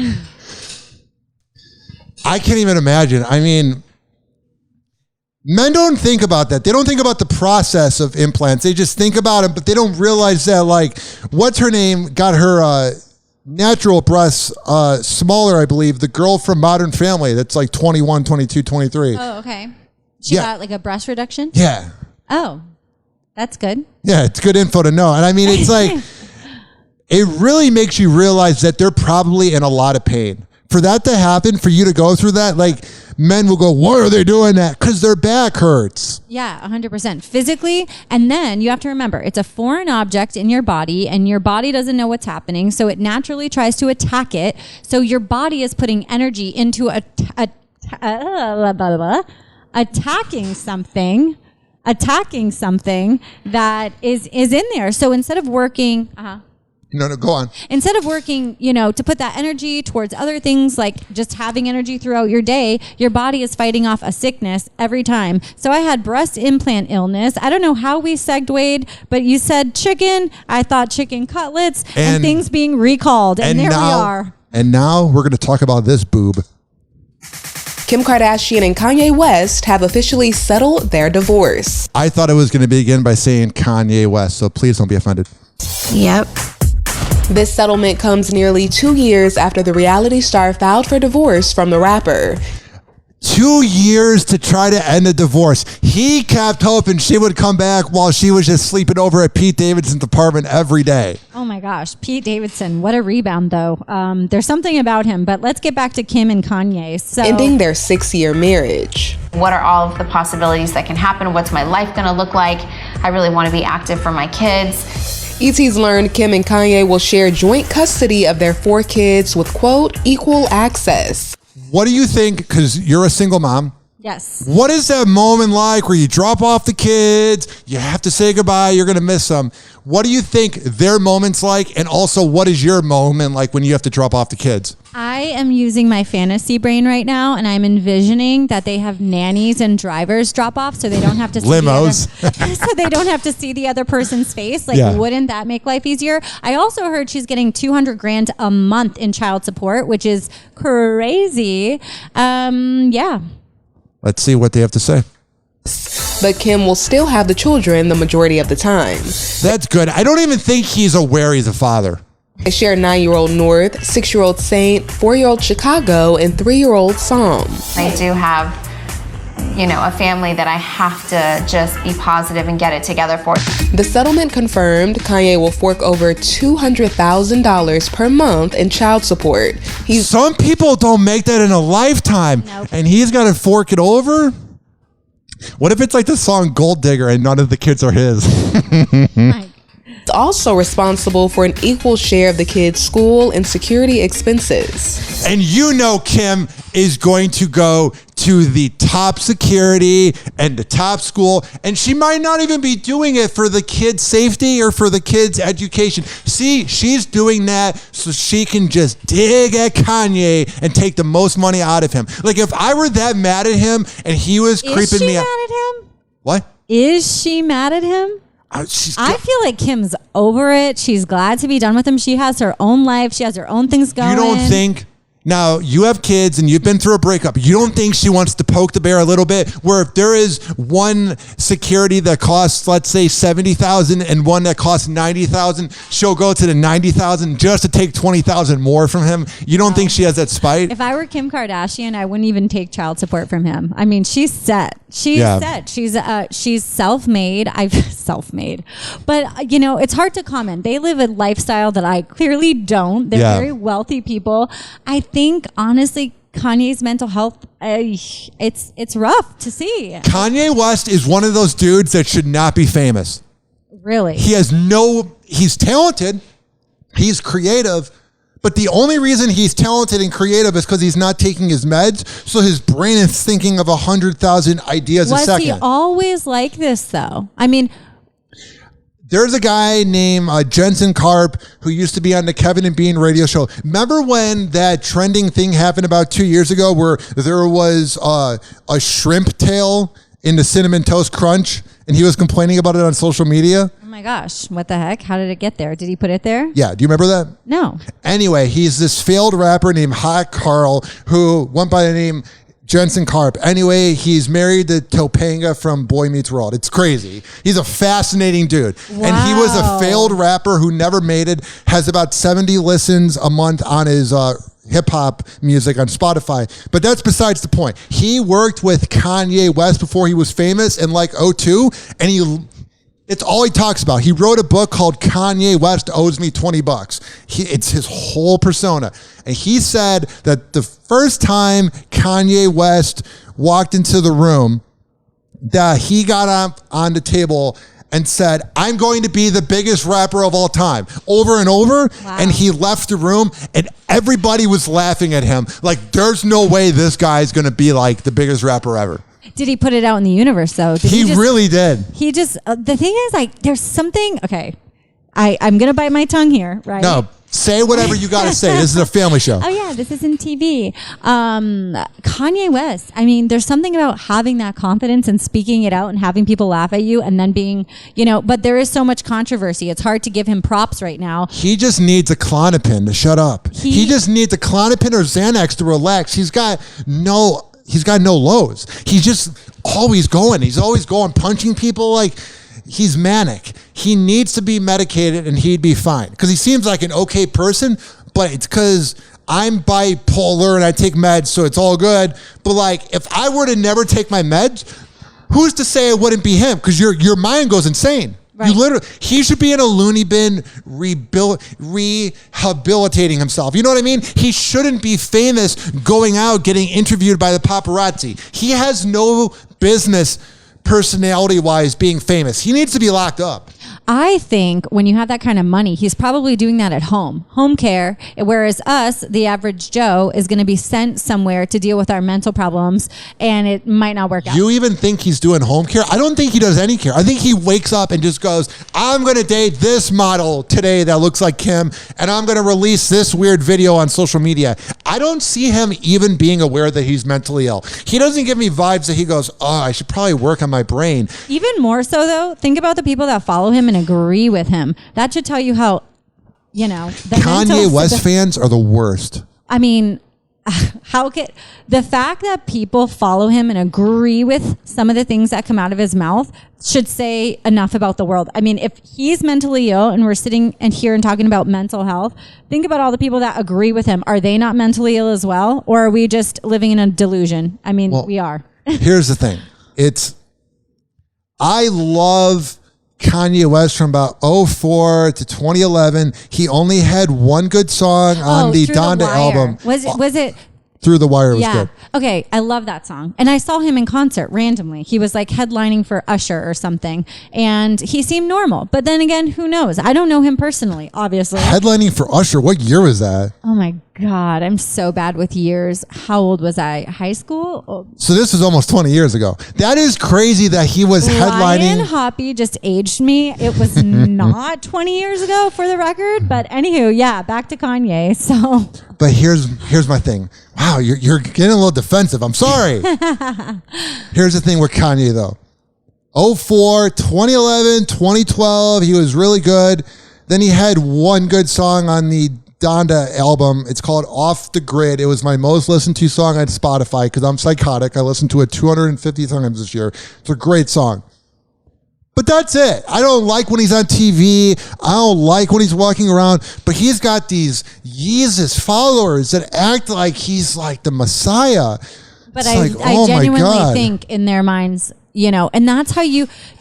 I can't even imagine. I mean... Men don't think about that. They don't think about the process of implants. They just think about it, but they don't realize that, like, what's her name got her natural breasts smaller, I believe. The girl from Modern Family that's like 21, 22, 23. Oh, okay. She got like a breast reduction? Yeah. Oh, that's good. Yeah, it's good info to know. And I mean, it's like, it really makes you realize that they're probably in a lot of pain. For that to happen, for you to go through that, like, men will go, why are they doing that? Because their back hurts. Yeah, 100%. Physically, and then you have to remember, it's a foreign object in your body, and your body doesn't know what's happening, so it naturally tries to attack it. So your body is putting energy into attacking something that is in there. So instead of working... No, go on. Instead of working, to put that energy towards other things, like just having energy throughout your day, your body is fighting off a sickness every time. So I had breast implant illness. I don't know how we segued, but you said chicken. I thought chicken cutlets and things being recalled. And there we are. And now we're going to talk about this boob. Kim Kardashian and Kanye West have officially settled their divorce. I thought it was going to begin by saying Kanye West, so please don't be offended. Yep. This settlement comes nearly 2 years after the reality star filed for divorce from the rapper. 2 years to try to end a divorce. He kept hoping she would come back while she was just sleeping over at Pete Davidson's apartment every day. Oh my gosh, Pete Davidson, what a rebound though. There's something about him, but let's get back to Kim and Kanye. So, ending their 6-year marriage. What are all of the possibilities that can happen? What's my life gonna look like? I really wanna be active for my kids. ET's learned Kim and Kanye will share joint custody of their 4 kids with, quote, equal access. What do you think, because you're a single mom? Yes. What is that moment like where you drop off the kids, you have to say goodbye, you're going to miss them? What do you think their moment's like? And also, what is your moment like when you have to drop off the kids? I am using my fantasy brain right now, and I'm envisioning that they have nannies and drivers drop off, so they don't have to see limos. So they don't have to see the other person's face. Like, wouldn't that make life easier? I also heard she's getting $200,000 a month in child support, which is crazy. Yeah. Let's see what they have to say. But Kim will still have the children the majority of the time. That's good. I don't even think he's aware he's a father. They share 9-year-old North, 6-year-old Saint, 4-year-old Chicago, and 3-year-old Psalm. I do have, a family that I have to just be positive and get it together for. The settlement confirmed Kanye will fork over $200,000 per month in child support. Some people don't make that in a lifetime. Nope. And he's got to fork it over? What if it's like the song Gold Digger and none of the kids are his? He's also responsible for an equal share of the kids' school and security expenses. And Kim is going to go to the top security and the top school, and she might not even be doing it for the kids' safety or for the kids' education. See, she's doing that so she can just dig at Kanye and take the most money out of him. Like, if I were that mad at him and he was creeping me out. Is she mad at him? What? Is she mad at him? I feel like Kim's over it. She's glad to be done with him. She has her own life. She has her own things going. You don't think... Now, you have kids and you've been through a breakup. You don't think she wants to poke the bear a little bit? Where if there is one security that costs, let's say, $70,000 and one that costs $90,000, she'll go to the $90,000 just to take $20,000 more from him? You don't think she has that spite? If I were Kim Kardashian, I wouldn't even take child support from him. I mean, she's set. She's set. She's self-made. Self-made. But, it's hard to comment. They live a lifestyle that I clearly don't. They're very wealthy people. I think, honestly, Kanye's mental health, it's rough to see. Kanye West is one of those dudes that should not be famous. Really? He's talented, he's creative, but the only reason he's talented and creative is because he's not taking his meds, so his brain is thinking of 100,000 ideas a second. Was he always like this, though? I mean... There's a guy named Jensen Karp who used to be on the Kevin and Bean radio show. Remember when that trending thing happened about 2 years ago where there was a shrimp tail in the Cinnamon Toast Crunch and he was complaining about it on social media? Oh my gosh, what the heck? How did it get there? Did he put it there? Yeah, do you remember that? No. Anyway, he's this failed rapper named Hot Carl who went by the name Jensen Karp. Anyway, he's married to Topanga from Boy Meets World. It's crazy. He's a fascinating dude. Wow. And he was a failed rapper who never made it, has about 70 listens a month on his hip hop music on Spotify. But that's besides the point. He worked with Kanye West before he was famous in like 2002, and it's all he talks about. He wrote a book called Kanye West Owes Me $20. It's his whole persona. And he said that the first time Kanye West walked into the room, that he got up on the table and said, I'm going to be the biggest rapper of all time, over and over. Wow. And he left the room and everybody was laughing at him. Like, there's no way this guy's going to be like the biggest rapper ever. Did he put it out in the universe though? He really did. He just, the thing is, like, there's something, okay, I'm going to bite my tongue here, right? No, say whatever you got to say. This is a family show. Oh yeah, this isn't TV. Kanye West, I mean, there's something about having that confidence and speaking it out and having people laugh at you and then being, but there is so much controversy. It's hard to give him props right now. He just needs a Klonopin to shut up. He just needs a Klonopin or Xanax to relax. He's got no lows. He's just always going. He's always going, punching people. Like, he's manic. He needs to be medicated and he'd be fine. Because he seems like an okay person, but it's because I'm bipolar and I take meds, so it's all good. But like, if I were to never take my meds, who's to say it wouldn't be him? Because your mind goes insane. Right. He should be in a loony bin rehabilitating himself. You know what I mean? He shouldn't be famous going out getting interviewed by the paparazzi. He has no business personality-wise being famous. He needs to be locked up. I think when you have that kind of money, he's probably doing that at home care, whereas us, the average Joe, is going to be sent somewhere to deal with our mental problems, and it might not work out. You even think he's doing home care? I don't think he does any care. I think he wakes up and just goes, I'm going to date this model today that looks like Kim, and I'm going to release this weird video on social media. I don't see him even being aware that he's mentally ill. He doesn't give me vibes that he goes, I should probably work on my brain. Even more so, though, think about the people that follow him and agree with him. That should tell you how, the Kanye West fans are the worst. I mean, the fact that people follow him and agree with some of the things that come out of his mouth should say enough about the world. I mean, if he's mentally ill and we're sitting and here and talking about mental health, think about all the people that agree with him. Are they not mentally ill as well? Or are we just living in a delusion? I mean, we are. Here's the thing. I love Kanye West from about 2004 to 2011. He only had one good song on the Donda album. Was it Through the Wire was good. Okay, I love that song. And I saw him in concert randomly. He was like headlining for Usher or something. And he seemed normal. But then again, who knows? I don't know him personally, obviously. Headlining for Usher, what year was that? Oh my God, I'm so bad with years. How old was I? High school? Oh. So this was almost 20 years ago. That is crazy that he was headlining. Ryan Hoppe just aged me. It was not 20 years ago for the record. But anywho, yeah, back to Kanye. So. But here's my thing. Wow, you're getting a little defensive. I'm sorry. Here's the thing with Kanye though. 2004, 2011, 2012, he was really good. Then he had one good song on the Donda album. It's called Off the Grid. It was my most listened to song on Spotify because I'm psychotic. I listened to it 250 times this year. It's a great song. But that's it. I don't like when he's on TV. I don't like when he's walking around. But he's got these Yeezus followers that act like he's like the Messiah. But I genuinely think in their minds, and that's how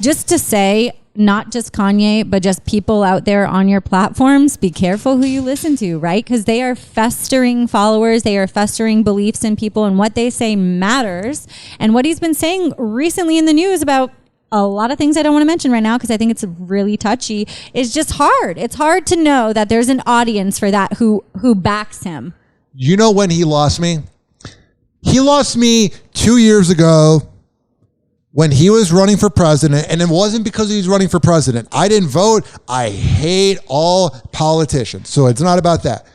just to say, not just Kanye, but just people out there on your platforms, be careful who you listen to, right? Because they are festering followers. They are festering beliefs in people, and what they say matters. And what he's been saying recently in the news about a lot of things I don't want to mention right now because I think it's really touchy. It's just hard. It's hard to know that there's an audience for that who backs him. You know when he lost me? He lost me 2 years ago when he was running for president, and it wasn't because he was running for president. I didn't vote. I hate all politicians. So it's not about that.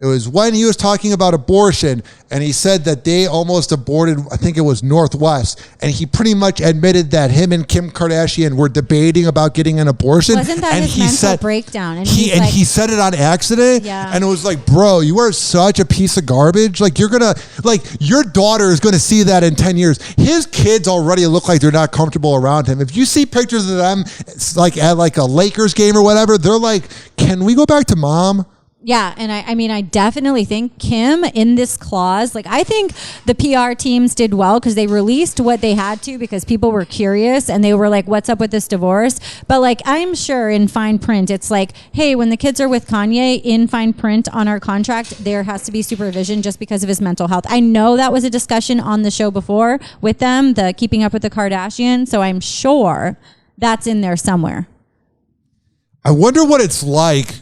It was when he was talking about abortion, and he said that they almost aborted, I think it was Northwest, and he pretty much admitted that him and Kim Kardashian were debating about getting an abortion. Wasn't that and his mental breakdown? And he said it on accident, and it was like, bro, you are such a piece of garbage. Like, you're gonna, like, your daughter is gonna see that in 10 years. His kids already look like they're not comfortable around him. If you see pictures of them, it's like at like a Lakers game or whatever, they're like, can we go back to mom? Yeah, and I mean, I definitely think Kim in this clause, like, I think the PR teams did well because they released what they had to because people were curious and they were like, what's up with this divorce? But like, I'm sure in fine print, it's like, hey, when the kids are with Kanye, in fine print on our contract, there has to be supervision just because of his mental health. I know that was a discussion on the show before with them, the Keeping Up with the Kardashians, so I'm sure that's in there somewhere. I wonder what it's like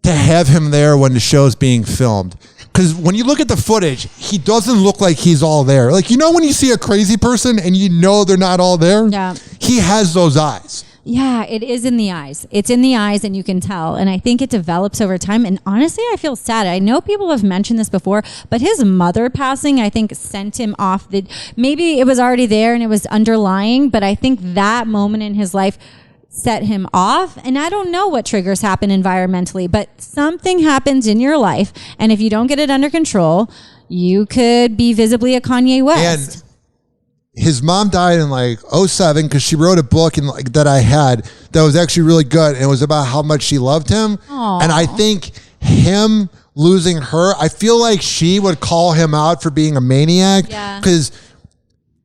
to have him there when the show's being filmed. Because when you look at the footage, he doesn't look like he's all there. Like, you know when you see a crazy person and you know they're not all there? Yeah. He has those eyes. Yeah, it is in the eyes. It's in the eyes and you can tell. And I think it develops over time. And honestly, I feel sad. I know people have mentioned this before, but his mother passing, I think, sent him off. Maybe it was already there and it was underlying, but I think that moment in his life set him off. And I don't know what triggers happen environmentally, but something happens in your life. And if you don't get it under control, you could be visibly a Kanye West. And his mom died in like 2007 because she wrote a book and like that I had that was actually really good. And it was about how much she loved him. Aww. And I think him losing her, I feel like she would call him out for being a maniac. Yeah. Because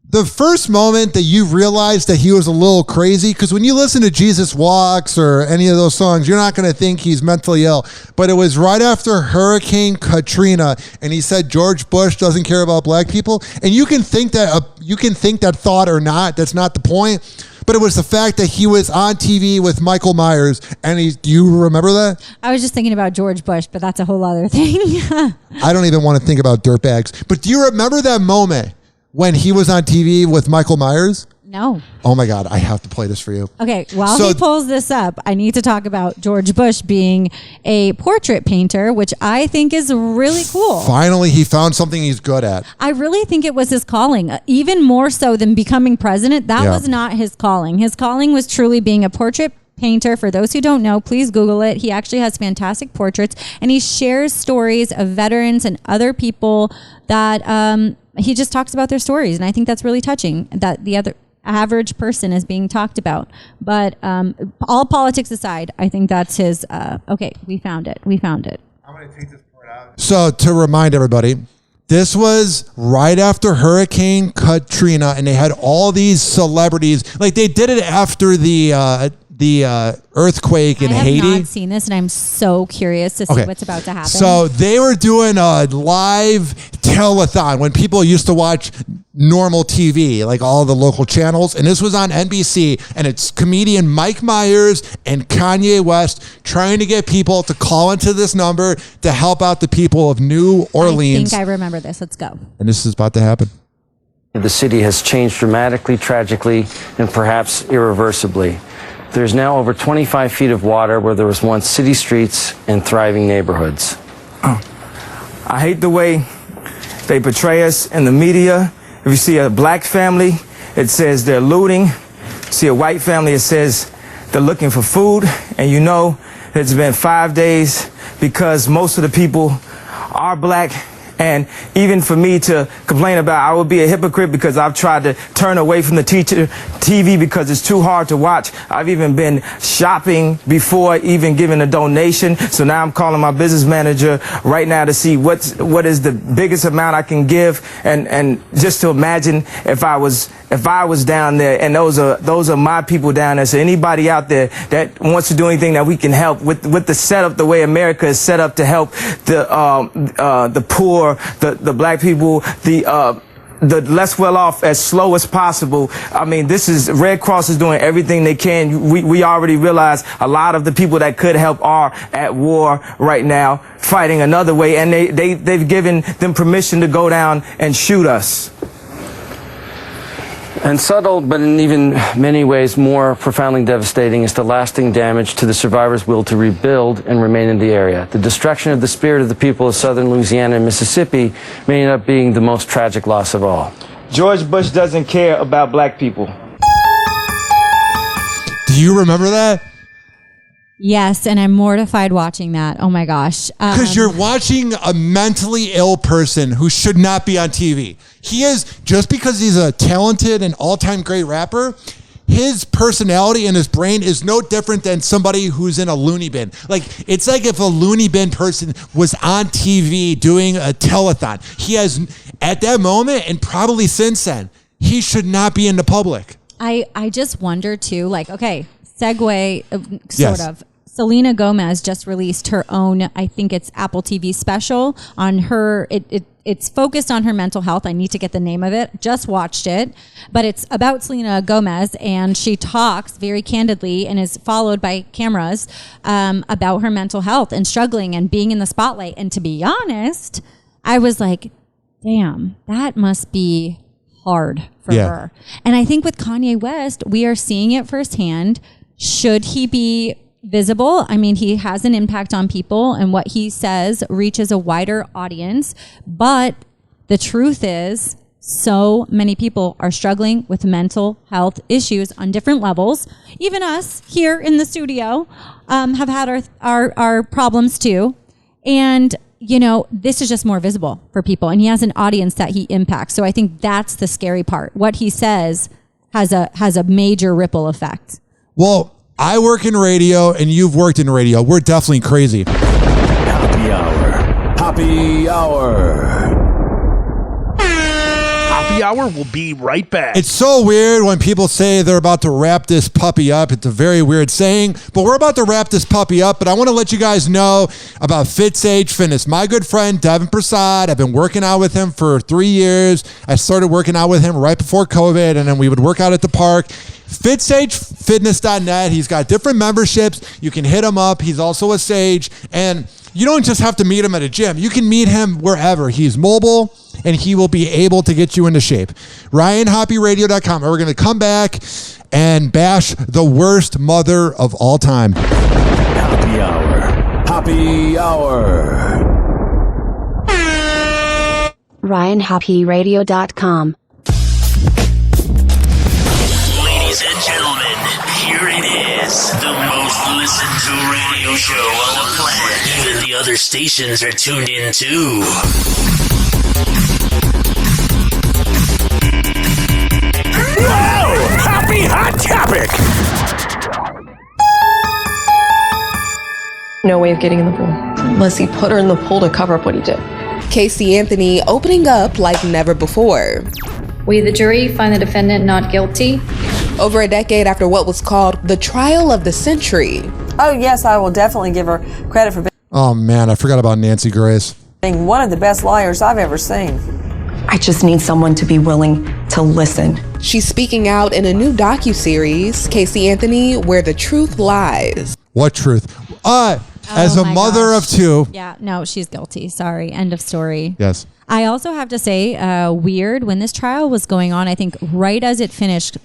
the first moment that you realized that he was a little crazy, because when you listen to Jesus Walks or any of those songs, you're not going to think he's mentally ill. But it was right after Hurricane Katrina, and he said George Bush doesn't care about black people. And you can think that thought or not. That's not the point. But it was the fact that he was on TV with Michael Myers, and do you remember that? I was just thinking about George Bush, but that's a whole other thing. I don't even want to think about dirtbags. But do you remember that moment when he was on TV with Michael Myers? No. Oh my God, I have to play this for you. Okay, while he pulls this up, I need to talk about George Bush being a portrait painter, which I think is really cool. Finally, he found something he's good at. I really think it was his calling, even more so than becoming president. That was not his calling. His calling was truly being a portrait painter. For those who don't know, please Google it. He actually has fantastic portraits, and he shares stories of veterans and other people that he just talks about their stories, and I think that's really touching that the other average person is being talked about. But all politics aside, I think that's his okay, we found it. I'm going to take this part out. So to remind everybody, this was right after Hurricane Katrina, and they had all these celebrities. Like, they did it after the earthquake in Haiti. I have not seen this, and I'm so curious to see what's about to happen. So they were doing a live telethon when people used to watch normal TV, like all the local channels. And this was on NBC, and it's comedian Mike Myers and Kanye West trying to get people to call into this number to help out the people of New Orleans. I think I remember this. Let's go. And this is about to happen. The city has changed dramatically, tragically, and perhaps irreversibly. There's now over 25 feet of water where there was once city streets and thriving neighborhoods. I hate the way they portray us in the media. If you see a black family, it says they're looting. See a white family, it says they're looking for food. And you know it's been 5 days because most of the people are black. And even for me to complain about, I would be a hypocrite because I've tried to turn away from the TV because it's too hard to watch. I've even been shopping before even giving a donation. So now I'm calling my business manager right now to see what is the biggest amount I can give, and just to imagine if I was down there, and those are my people down there. So anybody out there that wants to do anything that we can help with the setup, the way America is set up to help the poor, the black people, the less well off as slow as possible. I mean, Red Cross is doing everything they can. We already realize a lot of the people that could help are at war right now, fighting another way, and they've given them permission to go down and shoot us. And subtle, but in even many ways more profoundly devastating, is the lasting damage to the survivors' will to rebuild and remain in the area. The destruction of the spirit of the people of southern Louisiana and Mississippi may end up being the most tragic loss of all. George Bush doesn't care about black people. Do you remember that? Yes, and I'm mortified watching that. Oh my gosh. Because you're watching a mentally ill person who should not be on TV. He is, just because he's a talented and all-time great rapper, his personality and his brain is no different than somebody who's in a loony bin. Like, it's like if a loony bin person was on TV doing a telethon. He has, at that moment, and probably since then, he should not be in the public. I just wonder too, like, okay, segue, Yes. sort of. Selena Gomez just released her own, I think it's Apple TV special on her. It's focused on her mental health. I need to get the name of it. Just watched it, but it's about Selena Gomez, and she talks very candidly and is followed by cameras about her mental health and struggling and being in the spotlight. And to be honest, I was like, damn, that must be hard for her. And I think with Kanye West, we are seeing it firsthand. Should he be visible? I mean, he has an impact on people, and what he says reaches a wider audience. But the truth is, so many people are struggling with mental health issues on different levels. Even us here in the studio have had our problems too. And, you know, this is just more visible for people, and he has an audience that he impacts. So I think that's the scary part. What he says has a major ripple effect. Well, I work in radio, and you've worked in radio. We're definitely crazy. Hoppe Hour. Hoppe Hour. Hoppe Hour will be right back. It's so weird when people say they're about to wrap this puppy up. It's a very weird saying, but we're about to wrap this puppy up. But I want to let you guys know about FitSage Fitness. My good friend, Devin Prasad, I've been working out with him for 3 years. I started working out with him right before COVID, and then we would work out at the park. FitSageFitness.net. He's got different memberships. You can hit him up. He's also a Sage. And you don't just have to meet him at a gym. You can meet him wherever. He's mobile, and he will be able to get you into shape. RyanHoppeRadio.com. We're going to come back and bash the worst mother of all time. Hoppe Hour. Hoppe Hour. RyanHoppeRadio.com. Ladies and gentlemen, here it is. The most listened to radio show on the planet. Even the other stations are tuned in too. Whoa! Hoppe Hot Topic! No way of getting in the pool. Unless he put her in the pool to cover up what he did. Casey Anthony opening up like never before. We, the jury, find the defendant not guilty. Over a decade after what was called the trial of the century. Oh, yes, I will definitely give her credit for Oh, man, I forgot about Nancy Grace. being one of the best lawyers I've ever seen. I just need someone to be willing to listen. She's speaking out in a new docuseries, Casey Anthony, Where the Truth Lies. What truth? As a mother of two. Yeah, no, she's guilty. Sorry. End of story. Yes. I also have to say, weird, when this trial was going on, I think right as it finished,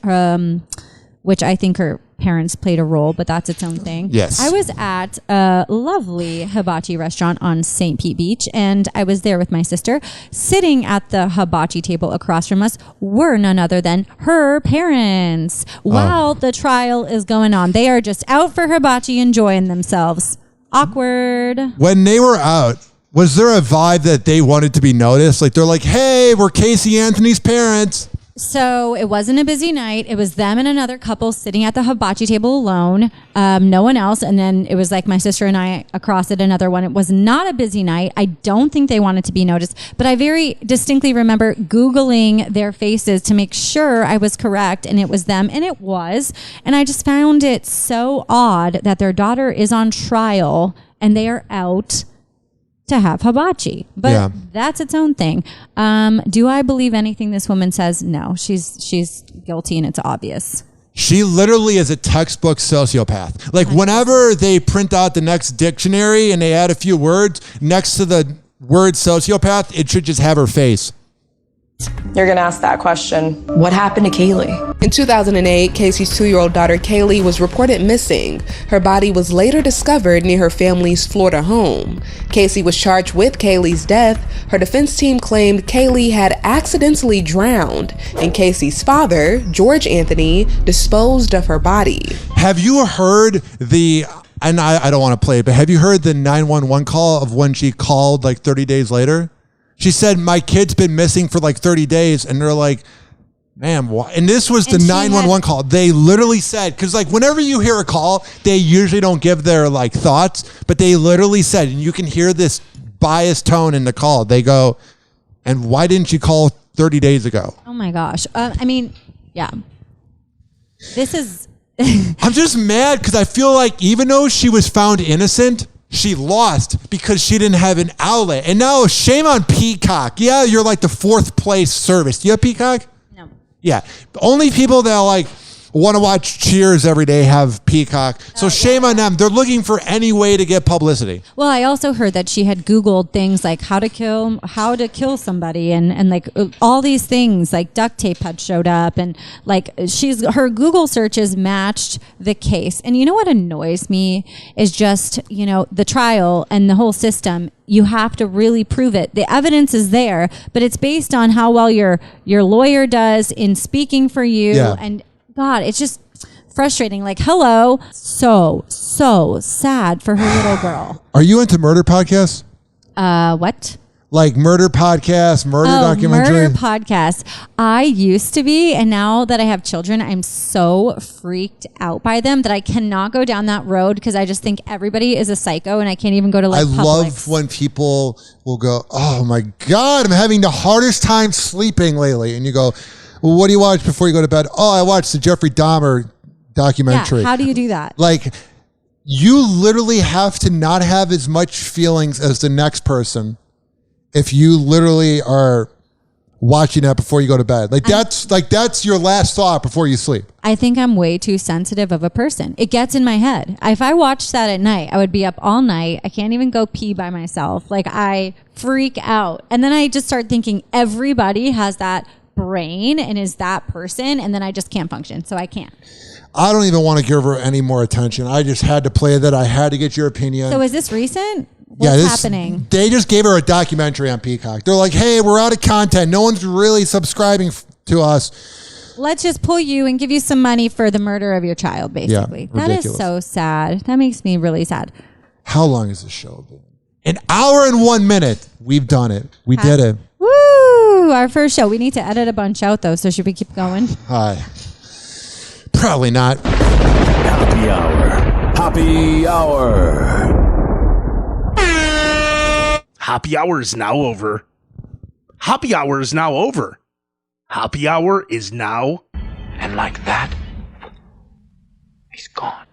which I think her parents played a role, but that's its own thing. Yes. I was at a lovely hibachi restaurant on St. Pete Beach, and I was there with my sister. Sitting at the hibachi table across from us were none other than her parents. While the trial is going on, they are just out for hibachi, enjoying themselves. Awkward. When they were out, was there a vibe that they wanted to be noticed? Like, they're like, hey, we're Casey Anthony's parents. So it wasn't a busy night. It was them and another couple sitting at the hibachi table alone. No one else. And then it was like my sister and I across at another one. It was not a busy night. I don't think they wanted to be noticed. But I very distinctly remember Googling their faces to make sure I was correct. And it was them. And it was. And I just found it so odd that their daughter is on trial and they are out to have hibachi, but that's its own thing. Do I believe anything this woman says? No, she's guilty and it's obvious. She literally is a textbook sociopath. Like, whenever they print out the next dictionary and they add a few words next to the word sociopath, it should just have her face. You're going to ask that question. What happened to Kaylee? In 2008, Casey's 2-year-old daughter Kaylee was reported missing. Her body was later discovered near her family's Florida home. Casey was charged with Kaylee's death. Her defense team claimed Kaylee had accidentally drowned, and Casey's father, George Anthony, disposed of her body. Have you heard and I don't want to play it, but have you heard the 911 call of when she called like 30 days later? She said, my kid's been missing for like 30 days. And they're like, ma'am, why? And this was the 911 call. They literally said, because like whenever you hear a call, they usually don't give their like thoughts, but they literally said, and you can hear this biased tone in the call. They go, and why didn't you call 30 days ago? Oh my gosh. I mean, yeah. This is... I'm just mad because I feel like even though she was found innocent, she lost because she didn't have an outlet. And now shame on Peacock. Yeah, you're like the 4th place service. Do you have Peacock? No. Yeah. Only people that like want to watch Cheers every day have Peacock. So shame on them. They're looking for any way to get publicity. Well, I also heard that she had Googled things like how to kill somebody and like all these things, like duct tape had showed up, and like her Google searches matched the case. And you know what annoys me is just, the trial and the whole system. You have to really prove it. The evidence is there, but it's based on how well your lawyer does in speaking for you. Yeah. And God, it's just frustrating. Like, hello. So sad for her little girl. Are you into murder podcasts? What? Like murder podcasts, documentary? Murder podcasts. I used to be, and now that I have children, I'm so freaked out by them that I cannot go down that road because I just think everybody is a psycho and I can't even go to like Publix. Love when people will go, oh my God, I'm having the hardest time sleeping lately. And you go, well, what do you watch before you go to bed? Oh, I watched the Jeffrey Dahmer documentary. Yeah, how do you do that? Like, you literally have to not have as much feelings as the next person if you literally are watching that before you go to bed. That's your last thought before you sleep. I think I'm way too sensitive of a person. It gets in my head. If I watched that at night, I would be up all night. I can't even go pee by myself. Like, I freak out. And then I just start thinking everybody has that brain and is that person, and then I just can't function, so I can't. I don't even want to give her any more attention. I just had to play that. I had to get your opinion. So is this recent? What's happening? They just gave her a documentary on Peacock. They're like, hey, we're out of content. No one's really subscribing to us. Let's just pull you and give you some money for the murder of your child, basically. Yeah, that is so sad. That makes me really sad. How long is this show been? An hour and 1 minute. We've done it. We did it. Woo! Our first show. We need to edit a bunch out, though, so should we keep going? Probably not. Hoppe Hour. Hoppe Hour. Hoppe Hour is now over. Hoppe Hour is now over. Hoppe Hour is now... And like that, he's gone.